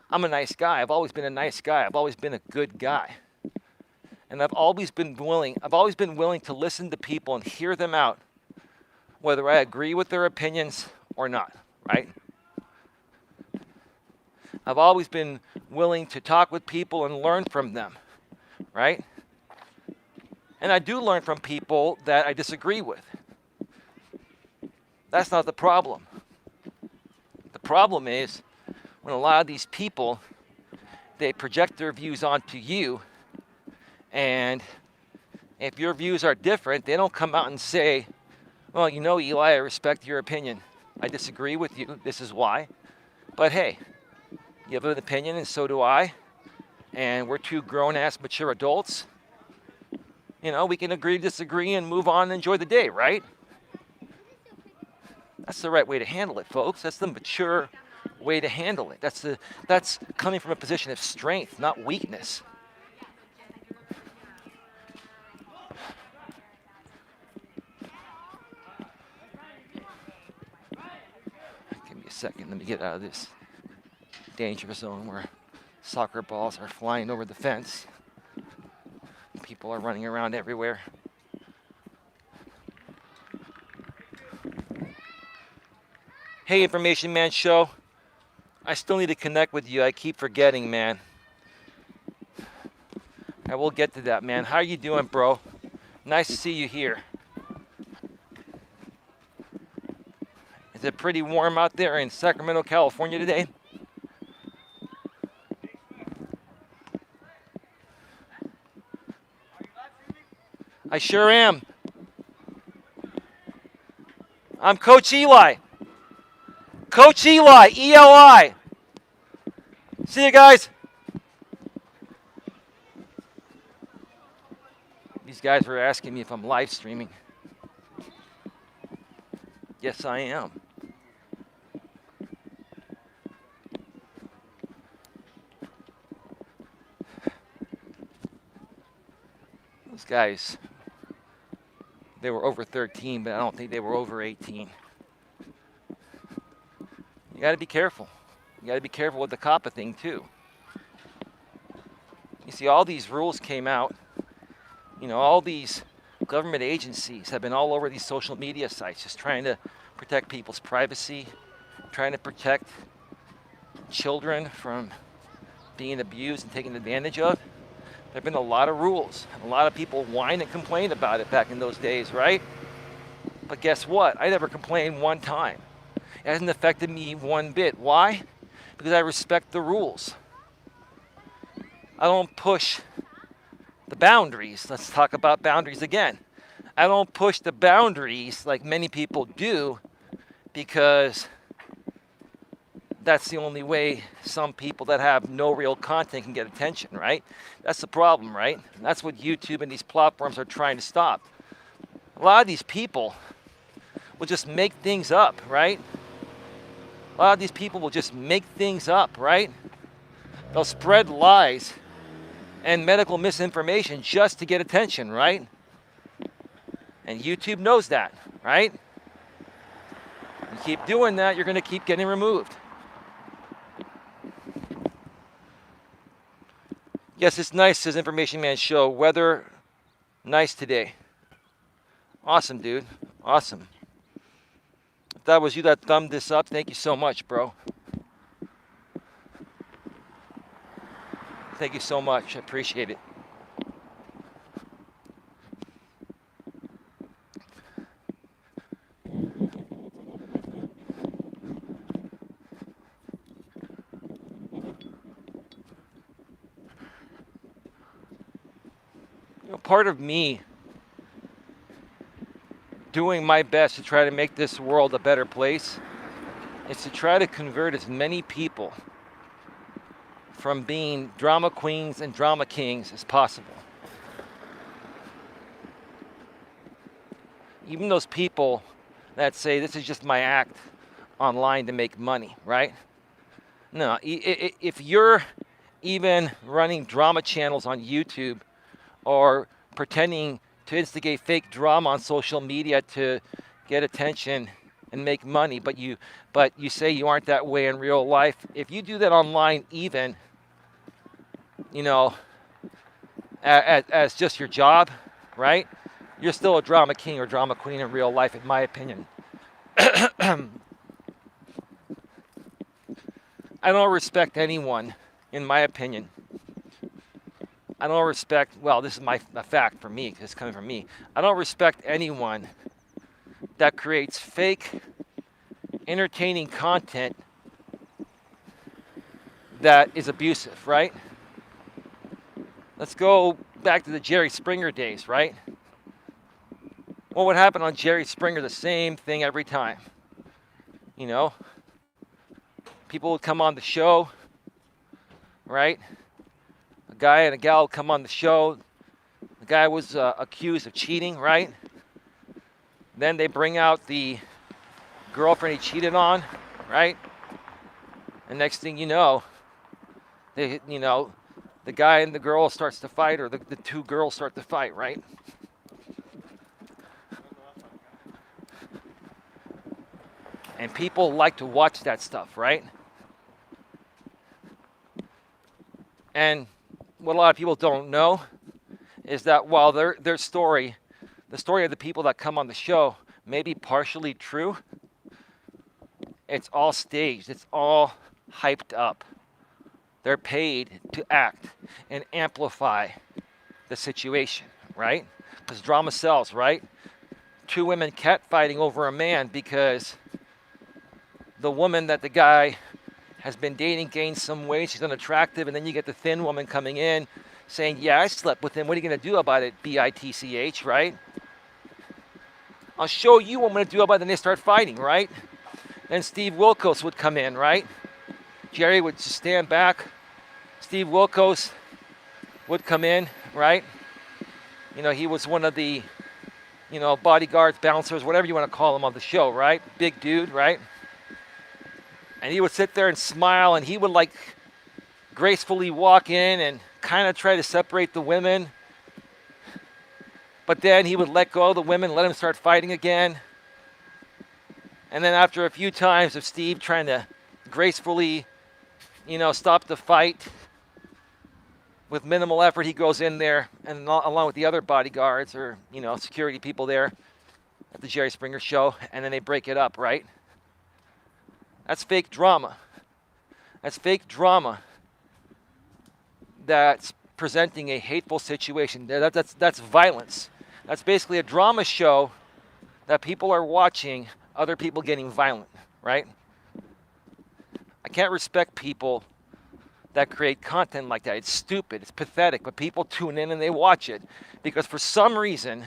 I'm a nice guy. I've always been a nice guy. I've always been a good guy. And I've always been willing to listen to people and hear them out, whether I agree with their opinions or not, right? I've always been willing to talk with people and learn from them, right? And I do learn from people that I disagree with. That's not the problem. The problem is when a lot of these people, they project their views onto you, and if your views are different, they don't come out and say, well, Eli, I respect your opinion. I disagree with you. This is why. But hey, you have an opinion and so do I. And we're two grown-ass mature adults. We can agree to disagree and move on and enjoy the day, right? That's the right way to handle it, folks. That's the mature way to handle it. That's coming from a position of strength, not weakness. Give me a second. Let me get out of this danger zone where soccer balls are flying over the fence. People are running around everywhere. Hey, Information Man Show. I still need to connect with you. I keep forgetting, man. I will get to that, man. How you doing, bro? Nice to see you here. Is it pretty warm out there in Sacramento, California today? I sure am. I'm Coach Eli. Coach Eli, E-L-I. See you guys. These guys were asking me if I'm live streaming. Yes, I am. Those guys, they were over 13, but I don't think they were over 18. You got to be careful. You got to be careful with the COPPA thing, too. You see, all these rules came out. You know, all these government agencies have been all over these social media sites just trying to protect people's privacy, trying to protect children from being abused and taken advantage of. There have been a lot of rules. A lot of people whine and complain about it back in those days, right? But guess what? I never complained one time. It hasn't affected me one bit. Why? Because I respect the rules. I don't push the boundaries. Let's talk about boundaries again. I don't push the boundaries like many people do because that's the only way some people that have no real content can get attention, right? That's the problem, right? And that's what YouTube and these platforms are trying to stop. A lot of these people will just make things up, right? A lot of these people will just make things up, right? They'll spread lies and medical misinformation just to get attention, right? And YouTube knows that, right? You keep doing that, you're going to keep getting removed. Yes, it's nice, says Information Man Show. Weather nice today. Awesome, dude. Awesome. If that was you that thumbed this up, thank you so much, bro. Thank you so much. I appreciate it. You know, part of me doing my best to try to make this world a better place is to try to convert as many people from being drama queens and drama kings as possible. Even those people that say this is just my act online to make money, right? No, if you're even running drama channels on YouTube or pretending to instigate fake drama on social media to get attention and make money, but you say you aren't that way in real life, if you do that online even, you know, as just your job, right? You're still a drama king or drama queen in real life, in my opinion. I don't respect anyone, in my opinion. I don't respect, well, this is a fact for me, because it's coming from me. I don't respect anyone that creates fake, entertaining content that is abusive, right? Let's go back to the Jerry Springer days, right? What would happen on Jerry Springer? The same thing every time. You know, people would come on the show, right? A guy and a gal would come on the show. The guy was accused of cheating, right? Then they bring out the girlfriend he cheated on, right? And next thing you know, the guy and the girl starts to fight, or the two girls start to fight, right? And people like to watch that stuff, right? And what a lot of people don't know is that while their story, the story of the people that come on the show, may be partially true, It's all staged. It's all hyped up. They're paid to act and amplify the situation, right? Because drama sells, right? Two women catfighting over a man because the woman that the guy has been dating gained some weight, she's unattractive, and then you get the thin woman coming in saying, yeah, I slept with him. What are you going to do about it, bitch, right? I'll show you what I'm going to do about it. Then they start fighting, right? Then Steve Wilkos would come in, right? Jerry would just stand back. Steve Wilkos would come in, right? You know, he was one of the, you know, bodyguards, bouncers, whatever you want to call him on the show, right? Big dude, right? And he would sit there and smile, and he would like gracefully walk in and kind of try to separate the women. But then he would let go of the women, let them start fighting again. And then after a few times of Steve trying to gracefully, you know, stop the fight, with minimal effort, he goes in there, and along with the other bodyguards or, you know, security people there at the Jerry Springer show, and then they break it up, right? That's fake drama. That's fake drama that's presenting a hateful situation. That's violence. That's basically a drama show that people are watching other people getting violent, right? I can't respect people that create content like that. It's stupid, it's pathetic, but people tune in and they watch it because for some reason,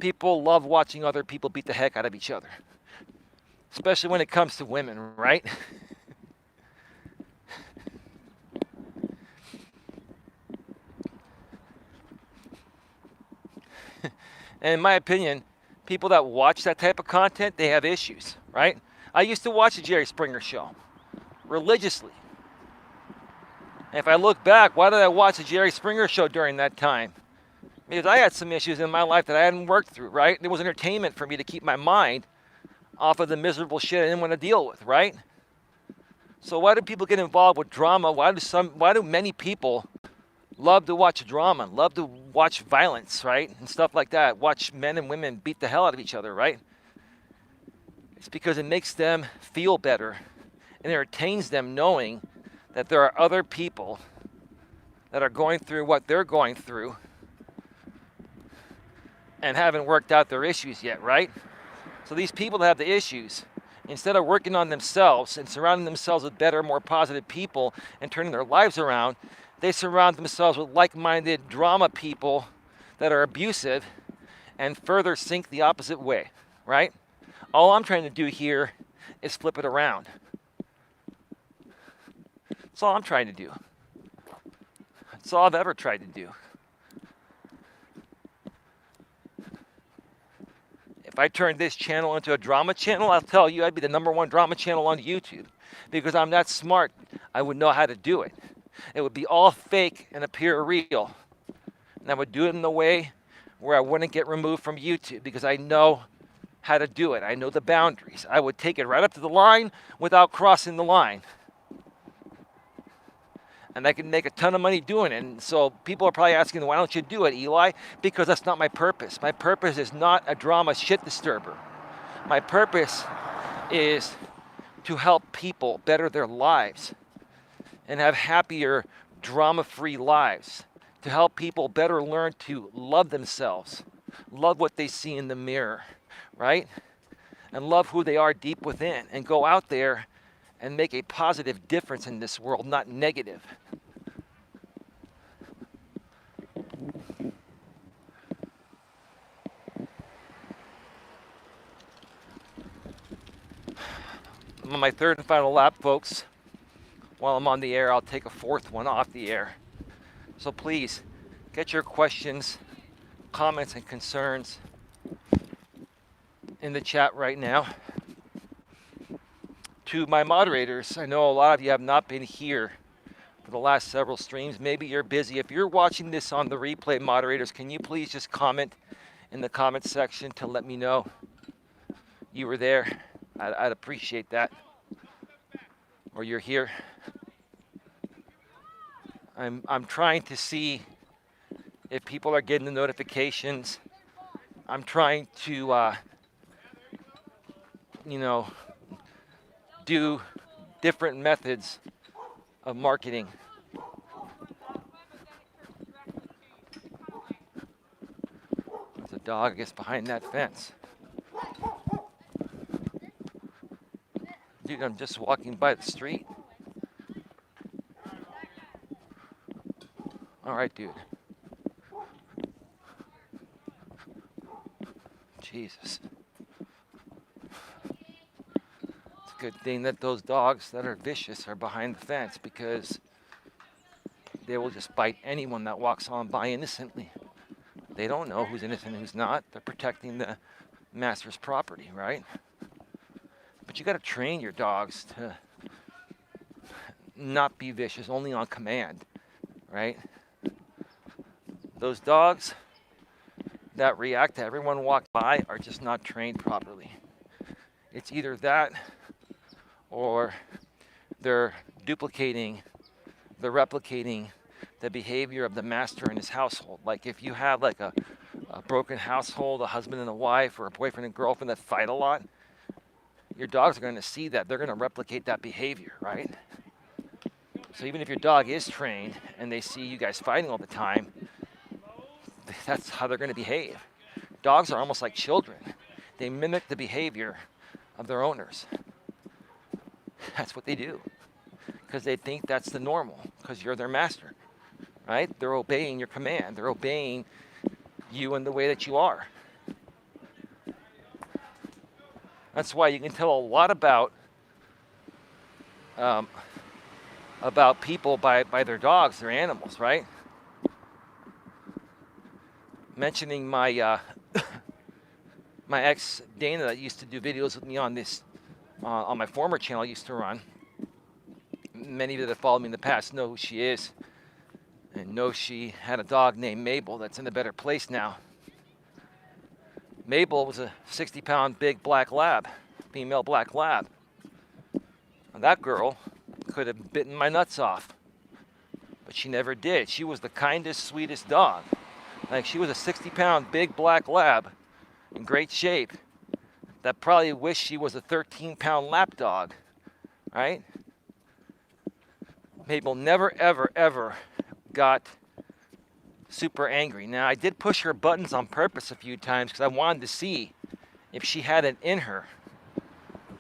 people love watching other people beat the heck out of each other, especially when it comes to women, right? And in my opinion, people that watch that type of content, they have issues, right? I used to watch the Jerry Springer show religiously. And if I look back, why did I watch the Jerry Springer show during that time? Because I had some issues in my life that I hadn't worked through, right? It was entertainment for me to keep my mind off of the miserable shit I didn't want to deal with, right? So why do people get involved with drama? Why do many people love to watch drama, love to watch violence, right? And stuff like that. Watch men and women beat the hell out of each other, right? It's because it makes them feel better and entertains them knowing that there are other people that are going through what they're going through and haven't worked out their issues yet, right? So these people that have the issues, instead of working on themselves and surrounding themselves with better, more positive people and turning their lives around, they surround themselves with like-minded drama people that are abusive and further sink the opposite way, right? All I'm trying to do here is flip it around. That's all I'm trying to do. That's all I've ever tried to do. If I turned this channel into a drama channel, I'll tell you I'd be the #1 drama channel on YouTube because I'm that smart. I would know how to do it. It would be all fake and appear real. And I would do it in a way where I wouldn't get removed from YouTube because I know how to do it. I know the boundaries. I would take it right up to the line without crossing the line. And I can make a ton of money doing it. And so people are probably asking, why don't you do it, Eli? Because that's not my purpose. My purpose is not a drama shit disturber. My purpose is to help people better their lives and have happier, drama-free lives. To help people better learn to love themselves, love what they see in the mirror, right? And love who they are deep within and go out there and make a positive difference in this world, not negative. I'm on my third and final lap, folks. While I'm on the air, I'll take a fourth one off the air. So please, get your questions, comments, and concerns in the chat right now. To my moderators, I know a lot of you have not been here for the last several streams. Maybe you're busy. If you're watching this on the replay, moderators, can you please just comment in the comment section to let me know you were there? I'd appreciate that. Or you're here. I'm trying to see if people are getting the notifications. I'm trying to, do different methods of marketing. There's a dog, I guess, behind that fence. Dude, I'm just walking by the street. All right, dude. Jesus. It's a good thing that those dogs that are vicious are behind the fence, because they will just bite anyone that walks on by innocently. They don't know who's innocent and who's not. They're protecting the master's property, right? But you got to train your dogs to not be vicious, only on command, right? Those dogs that react to everyone walk by are just not trained properly. It's either that or they're replicating the behavior of the master in his household. Like if you have like a broken household, a husband and a wife, or a boyfriend and girlfriend that fight a lot, your dogs are going to see that. They're going to replicate that behavior, right? So even if your dog is trained and they see you guys fighting all the time, that's how they're going to behave. Dogs are almost like children. They mimic the behavior of their owners. That's what they do, because they think that's the normal, because you're their master, right? They're obeying your command. They're obeying you in the way that you are. That's why you can tell a lot about people by their dogs, their animals, right? Mentioning my my ex Dana that used to do videos with me on this on my former channel I used to run. Many of you that follow me in the past know who she is, and know she had a dog named Mabel that's in a better place now. Mabel was a 60-pound big black lab, female black lab. And that girl could have bitten my nuts off, but she never did. She was the kindest, sweetest dog. Like, she was a 60-pound big black lab in great shape that probably wished she was a 13-pound lap dog, right? Mabel never, ever, ever got super angry. Now, I did push her buttons on purpose a few times because I wanted to see if she had it in her,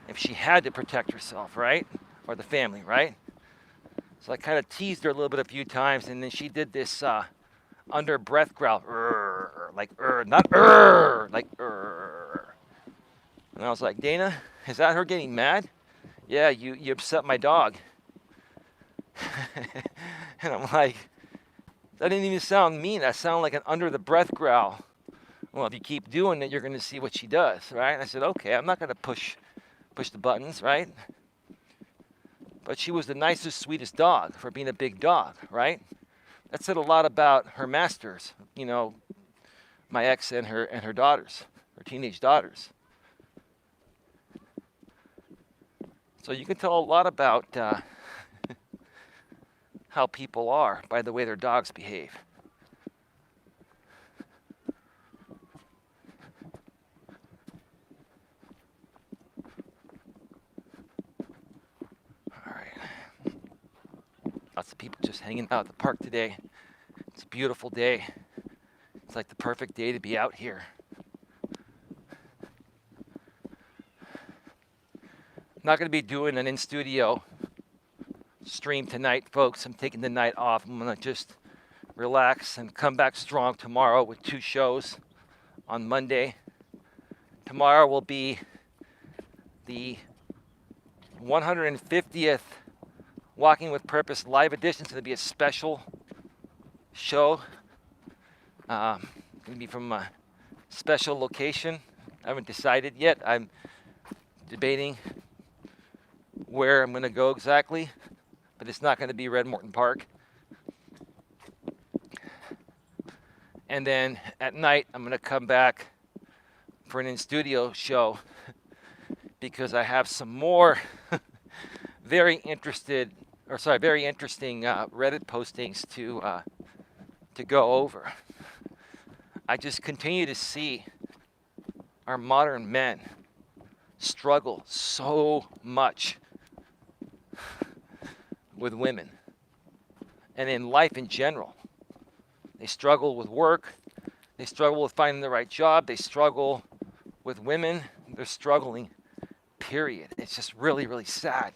if she had to protect herself, right? Or the family, right? So I kind of teased her a little bit a few times, and then she did this under breath growl, like not like and I was like, Dana, is that her getting mad? Yeah, you upset my dog. And I'm like, that didn't even sound mean. That sounded like an under the breath growl. Well, if you keep doing it, you're going to see what she does, right? And I said, okay, I'm not going to push the buttons, right? But she was the nicest, sweetest dog for being a big dog, right? That said a lot about her masters, you know, my ex and her daughters, her teenage daughters. So you can tell a lot about how people are by the way their dogs behave. All right. Lots of people just hanging out at the park today. It's a beautiful day. It's like the perfect day to be out here. I'm not going to be doing an in-studio stream tonight, folks. I'm taking the night off. I'm going to just relax and come back strong tomorrow with 2 shows on Monday. Tomorrow will be the 150th Walking with Purpose live edition. It's going to be a special show. Going to be from a special location. I haven't decided yet. I'm debating where I'm going to go exactly, but it's not going to be Red Morton Park. And then at night, I'm going to come back for an in-studio show because I have some more very interesting Reddit postings to go over. I just continue to see our modern men struggle so much with women and in life in general. They struggle with work. They struggle with finding the right job. They struggle with women. They're struggling, period. It's just really, really sad.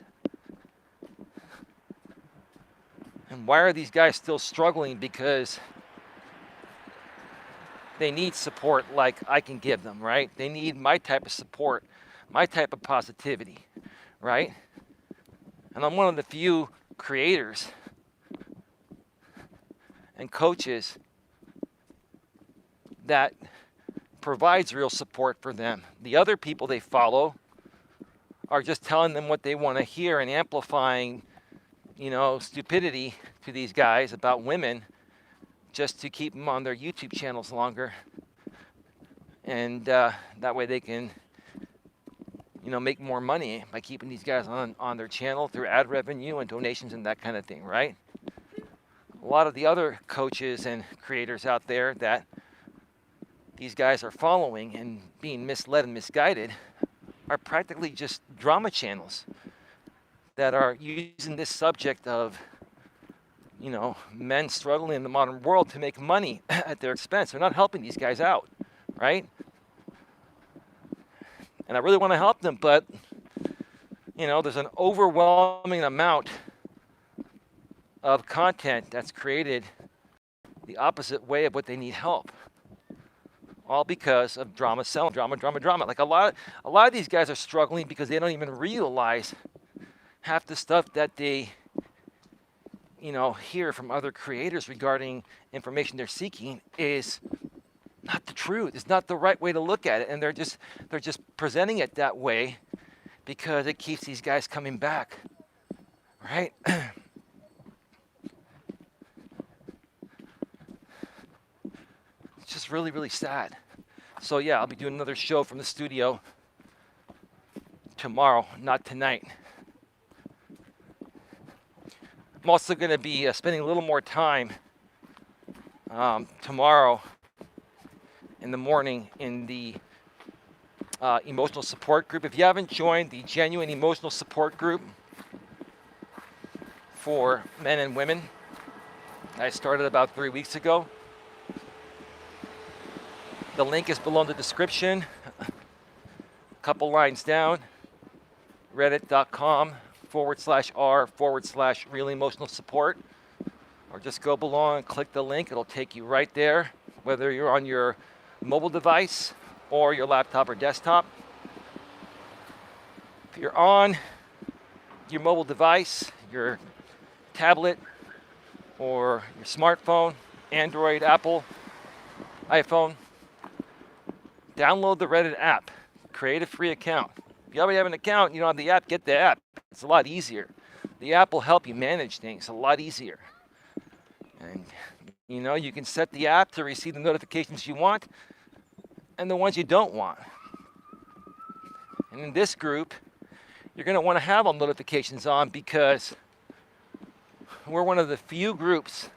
And why are these guys still struggling? Because they need support like I can give them, right? They need my type of support, my type of positivity, right? And I'm one of the few creators and coaches that provides real support for them. The other people they follow are just telling them what they want to hear and amplifying, stupidity to these guys about women just to keep them on their YouTube channels longer. And that way they can, make more money by keeping these guys on their channel through ad revenue and donations and that kind of thing, right? A lot of the other coaches and creators out there that these guys are following and being misled and misguided are practically just drama channels that are using this subject of, men struggling in the modern world to make money at their expense. They're not helping these guys out, right? And I really want to help them, but, there's an overwhelming amount of content that's created the opposite way of what they need help. All because of drama selling, drama. Like a lot of these guys are struggling because they don't even realize half the stuff that they, hear from other creators regarding information they're seeking is not the truth. It's not the right way to look at it, and they're just presenting it that way because it keeps these guys coming back, right? It's just really, really sad. So yeah, I'll be doing another show from the studio tomorrow, not tonight. I'm also going to be spending a little more time tomorrow in the morning in the emotional support group. If you haven't joined the Genuine Emotional Support Group for men and women, I started about 3 weeks ago. The link is below in the description, a couple lines down, reddit.com/r/real emotional support, or just go below and click the link. It'll take you right there, whether you're on your mobile device or your laptop or desktop. If you're on your mobile device, your tablet, or your smartphone, Android, Apple, iPhone, download the Reddit app, create a free account. If you already have an account, you don't have the app, get the app. It's a lot easier. The app will help you manage things a lot easier. And you can set the app to receive the notifications you want and the ones you don't want. And in this group, you're going to want to have all notifications on because we're one of the few groups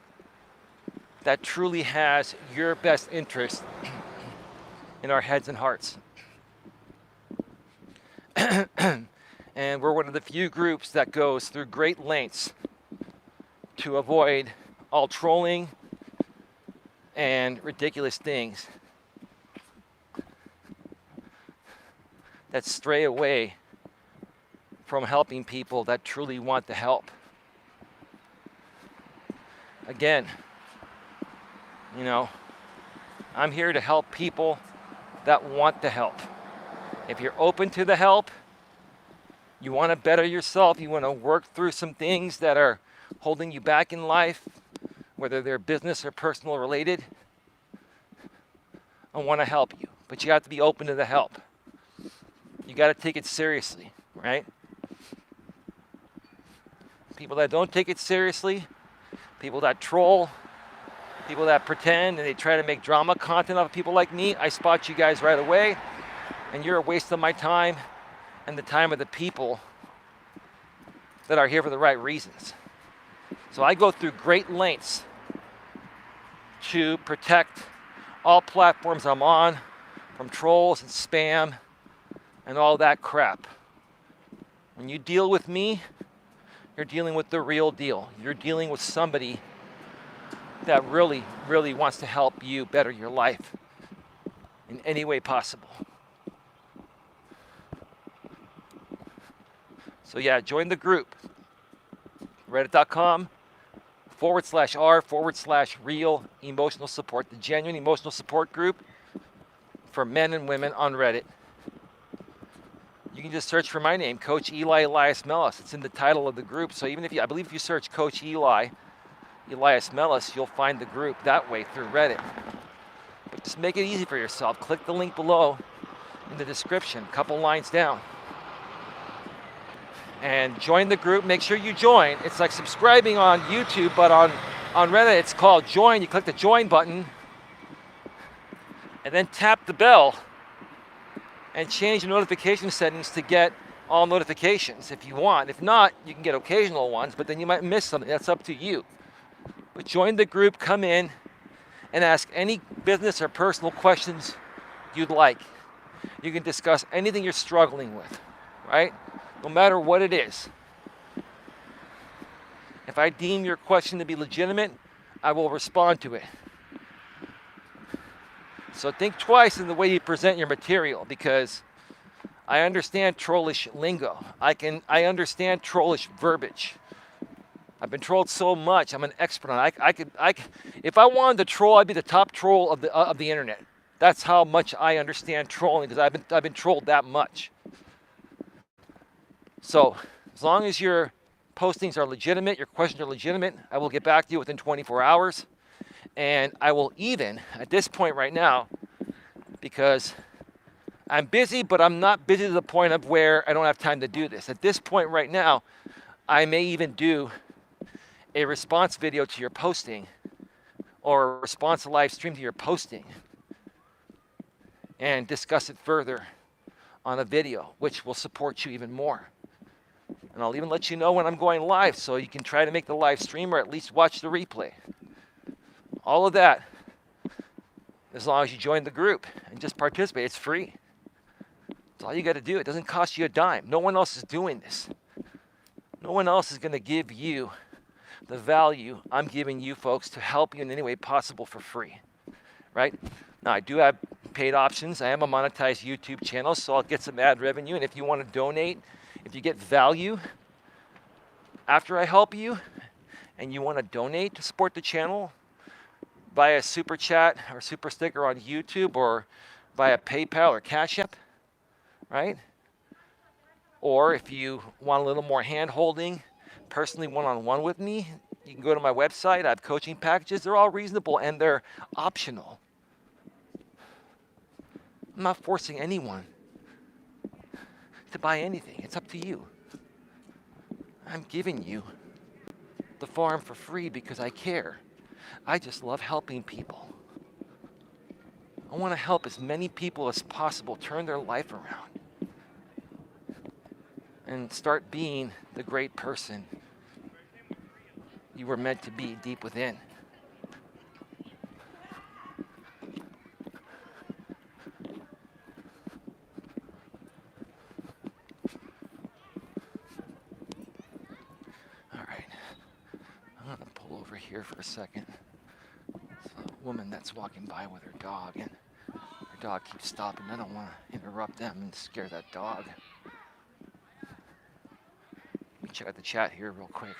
that truly has your best interest in our heads and hearts. And we're one of the few groups that goes through great lengths to avoid all trolling and ridiculous things that stray away from helping people that truly want the help. Again, I'm here to help people that want the help. If you're open to the help, you want to better yourself, you want to work through some things that are holding you back in life, whether they're business or personal related, I want to help you. But you have to be open to the help. You got to take it seriously, right? People that don't take it seriously, people that troll, people that pretend and they try to make drama content of people like me, I spot you guys right away, and you're a waste of my time and the time of the people that are here for the right reasons. So I go through great lengths to protect all platforms I'm on from trolls and spam and all that crap. When you deal with me, You're dealing with the real deal. You're dealing with somebody that really, really wants to help you better your life in any way possible. So yeah, join the group. Reddit.com/r/real emotional support, the genuine emotional support group for men and women on Reddit. You can just search for my name, Coach Eli Elias Melas. It's in the title of the group. So even if I believe if you search Coach Eli Elias Melas, you'll find the group that way through Reddit. But just make it easy for yourself. Click the link below in the description, a couple lines down. And join the group. Make sure you join. It's like subscribing on YouTube, but on Reddit it's called join. You click the join button and then tap the bell and change the notification settings to get all notifications if you want. If not, you can get occasional ones, but then you might miss something. That's up to you. But join the group, come in, and ask any business or personal questions you'd like. You can discuss anything you're struggling with, right? No matter what it is. If I deem your question to be legitimate, I will respond to it. So think twice in the way you present your material, because I understand trollish lingo. I understand trollish verbiage. I've been trolled so much. I'm an expert on it. I could if I wanted to troll, I'd be the top troll of the internet. That's how much I understand trolling, because I've been trolled that much. So as long as your postings are legitimate, your questions are legitimate, I will get back to you within 24 hours. And I will even, at this point right now, because I'm busy, but I'm not busy to the point of where I don't have time to do this. At this point right now, I may even do a response video to your posting or a response live stream to your posting and discuss it further on a video, which will support you even more. And I'll even let you know when I'm going live so you can try to make the live stream or at least watch the replay. All of that, as long as you join the group and just participate. It's free. That's all you got to do. It doesn't cost you a dime. No one else is doing this. No one else is going to give you the value I'm giving you folks to help you in any way possible for free, right? Now, I do have paid options. I am a monetized YouTube channel, so I'll get some ad revenue. And if you want to donate, if you get value after I help you and you want to donate to support the channel, via super chat or super sticker on YouTube or via PayPal or Cash App, right? Or if you want a little more hand holding, personally one-on-one with me, you can go to my website. I have coaching packages. They're all reasonable and they're optional. I'm not forcing anyone to buy anything. It's up to you. I'm giving you the farm for free because I care. I just love helping people. I want to help as many people as possible turn their life around and start being the great person you were meant to be deep within. All right. I'm going to pull over here for a second. A woman that's walking by with her dog, and her dog keeps stopping. I don't want to interrupt them and scare that dog. Let me check out the chat here real quick.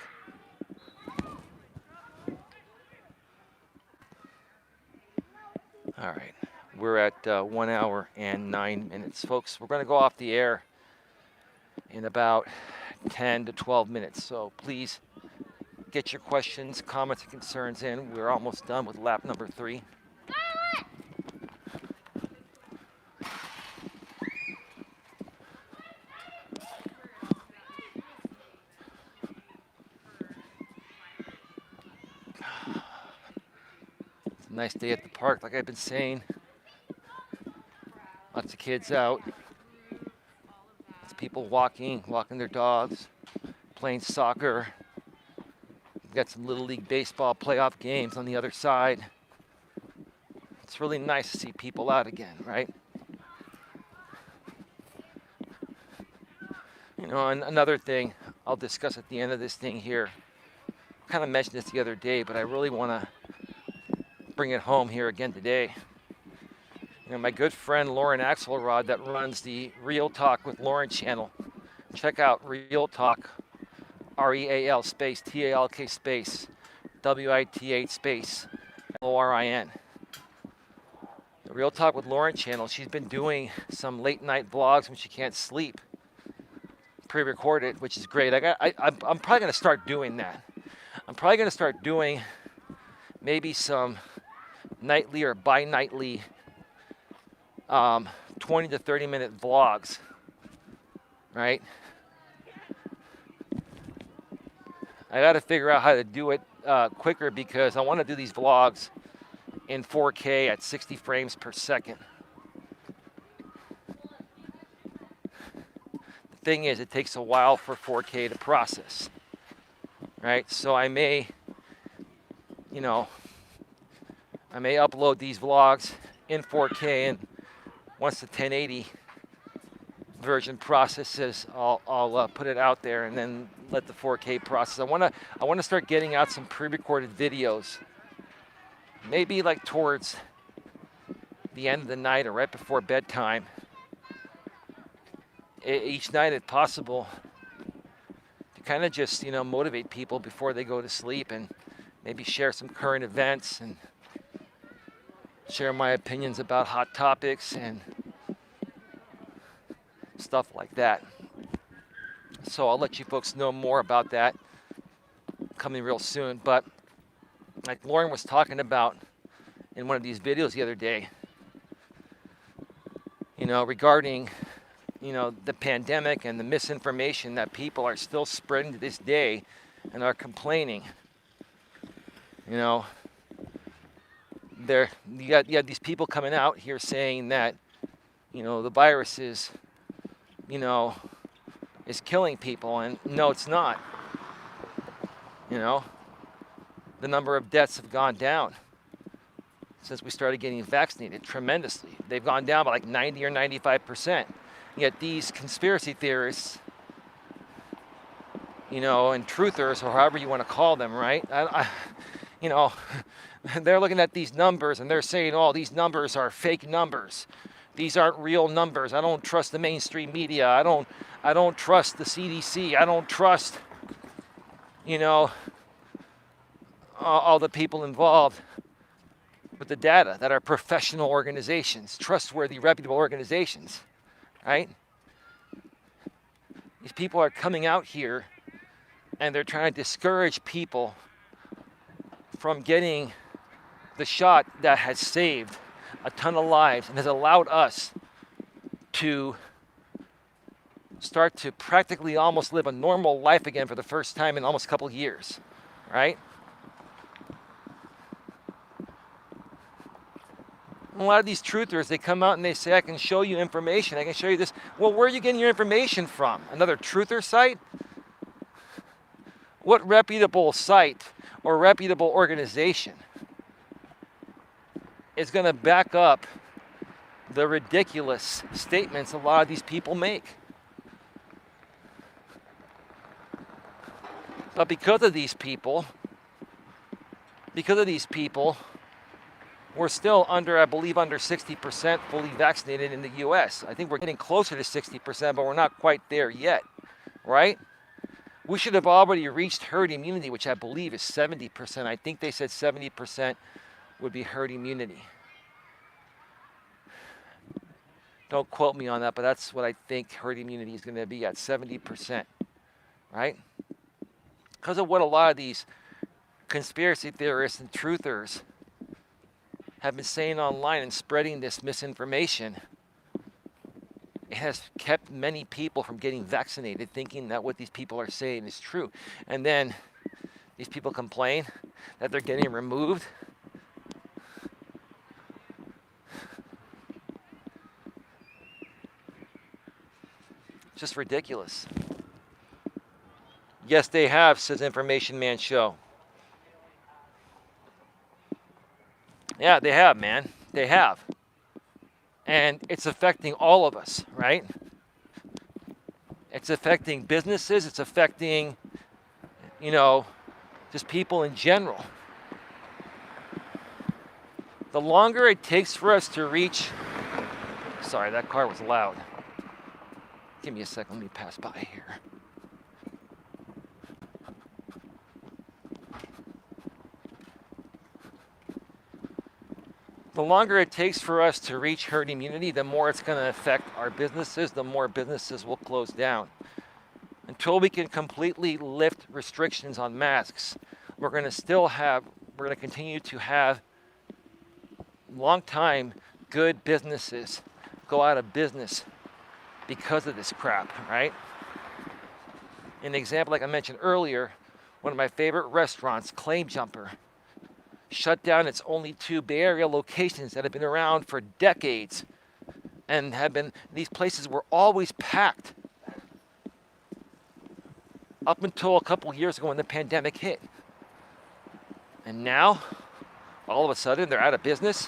All right, we're at 1 hour and 9 minutes. Folks, we're going to go off the air in about 10 to 12 minutes, so please get your questions, comments, and concerns in. We're almost done with lap number 3. It's a nice day at the park, like I've been saying. Lots of kids out. Lots of people walking their dogs, playing soccer. We've got some Little League Baseball playoff games on the other side. It's really nice to see people out again, right? You know, and another thing I'll discuss at the end of this thing here. I kind of mentioned this the other day, but I really want to bring it home here again today. You know, my good friend Lauren Axelrod that runs the Real Talk with Lauren channel. Check out Real Talk, REAL space TALK space WITH space LORIN. The Real Talk with Lauren channel. She's been doing some late night vlogs when she can't sleep, pre-recorded, which is great. I'm probably gonna start doing that. I'm probably gonna start doing maybe some nightly or bi-nightly 20 to 30 minute vlogs, right? I got to figure out how to do it quicker because I want to do these vlogs in 4K at 60 frames per second. The thing is, it takes a while for 4K to process, right? So I may upload these vlogs in 4K, and once the 1080 version processes, I'll put it out there and then let the 4K process. I want to start getting out some pre-recorded videos, maybe like towards the end of the night or right before bedtime, each night if possible, to kind of just motivate people before they go to sleep, and maybe share some current events and share my opinions about hot topics and stuff like that. So I'll let you folks know more about that coming real soon. But like Lauren was talking about in one of these videos the other day, regarding the pandemic and the misinformation that people are still spreading to this day and are complaining. You got these people coming out here saying that the virus is killing people, and no, it's not. The number of deaths have gone down since we started getting vaccinated tremendously. They've gone down by like 90 or 95%. Yet these conspiracy theorists, and truthers, or however you want to call them, right? They're looking at these numbers and they're saying, oh, these numbers are fake numbers. These aren't real numbers. I don't trust the mainstream media. I don't trust the CDC. I don't trust, all the people involved with the data that are professional organizations, trustworthy, reputable organizations, right? These people are coming out here and they're trying to discourage people from getting the shot that has saved a ton of lives and has allowed us to start to practically almost live a normal life again for the first time in almost a couple of years, right? A lot of these truthers, they come out and they say, I can show you information, I can show you this. Well, where are you getting your information from? Another truther site? What reputable site or reputable organization is going to back up the ridiculous statements a lot of these people make? But because of these people, we're still I believe under 60% fully vaccinated in the U.S. I think we're getting closer to 60%, but we're not quite there yet, right? We should have already reached herd immunity, which I believe is 70%. I think they said 70% would be herd immunity. Don't quote me on that, but that's what I think herd immunity is going to be at, 70%, right? Because of what a lot of these conspiracy theorists and truthers have been saying online and spreading this misinformation, it has kept many people from getting vaccinated, thinking that what these people are saying is true. And then these people complain that they're getting removed. Just ridiculous. Yes, they have, says Information Man Show. Yeah, they have, man. They have. And it's affecting all of us, right? It's affecting businesses. It's affecting, just people in general. The longer it takes for us to reach, sorry, that car was loud. Give me a second, let me pass by here. The longer it takes for us to reach herd immunity, the more it's going to affect our businesses, the more businesses will close down. Until we can completely lift restrictions on masks, we're going to continue to have long time good businesses go out of business because of this crap, right? An example, like I mentioned earlier, one of my favorite restaurants, Claim Jumper, shut down its only 2 Bay Area locations that have been around for decades and these places were always packed up until a couple years ago when the pandemic hit. And now, all of a sudden, they're out of business.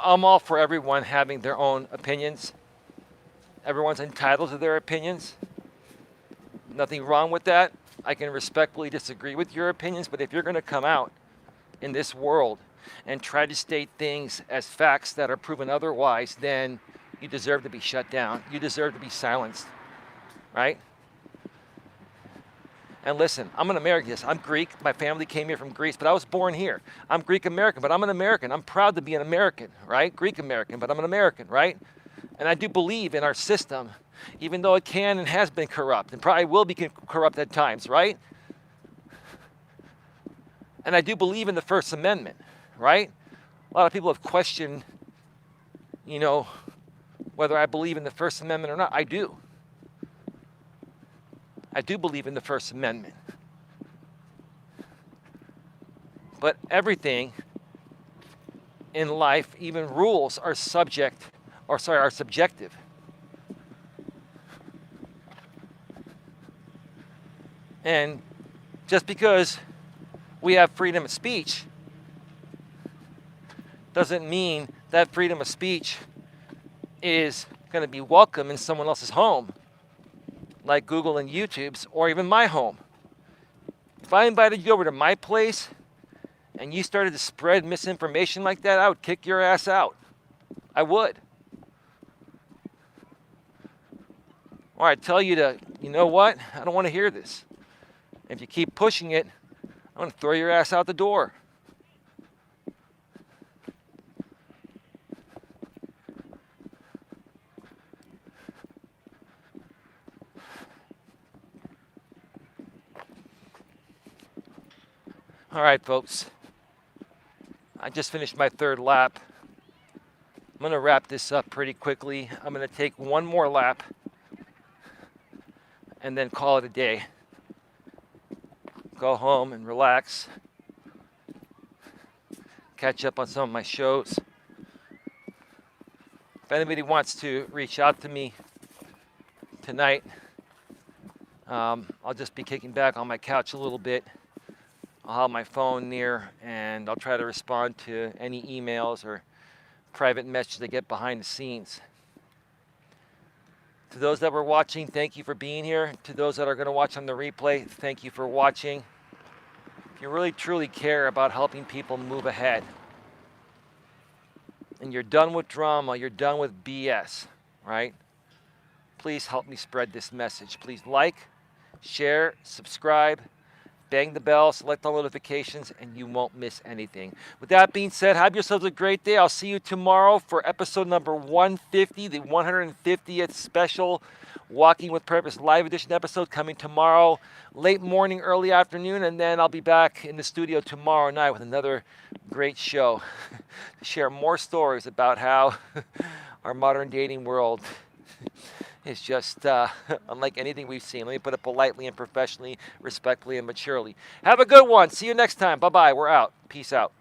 I'm all for everyone having their own opinions. Everyone's entitled to their opinions. Nothing wrong with that. I can respectfully disagree with your opinions, but if you're going to come out in this world and try to state things as facts that are proven otherwise, then you deserve to be shut down. You deserve to be silenced, right? And listen, I'm an American. Yes, I'm Greek. My family came here from Greece, but I was born here. I'm Greek American, but I'm an American. I'm proud to be an American, right? Greek American, but I'm an American, right? And I do believe in our system, even though it can and has been corrupt and probably will be corrupt at times, right? And I do believe in the First Amendment, right? A lot of people have questioned, whether I believe in the First Amendment or not. I do. I do believe in the First Amendment. But everything in life, even rules, are subjective. And just because we have freedom of speech doesn't mean that freedom of speech is going to be welcome in someone else's home, like Google and YouTube's, or even my home. If I invited you over to my place and you started to spread misinformation like that, I would kick your ass out. I would. Or I'd tell you to, you know what? I don't want to hear this. If you keep pushing it, I'm going to throw your ass out the door. All right, folks. I just finished my 3rd lap. I'm going to wrap this up pretty quickly. I'm going to take one more lap and then call it a day. Go home and relax. Catch up on some of my shows. If anybody wants to reach out to me tonight, I'll just be kicking back on my couch a little bit. I'll have my phone near, and I'll try to respond to any emails or private messages I get behind the scenes. To those that were watching, thank you for being here. To those that are going to watch on the replay, thank you for watching. If you really truly care about helping people move ahead, and you're done with drama, you're done with BS, right? Please help me spread this message. Please like, share, subscribe, bang the bell, select all notifications, and you won't miss anything. With that being said, have yourselves a great day. I'll see you tomorrow for episode number 150, the 150th special Walking with Purpose live edition episode coming tomorrow, late morning, early afternoon, and then I'll be back in the studio tomorrow night with another great show to share more stories about how our modern dating world is just unlike anything we've seen. Let me put it politely and professionally, respectfully and maturely. Have a good one. See you next time. Bye-bye. We're out. Peace out.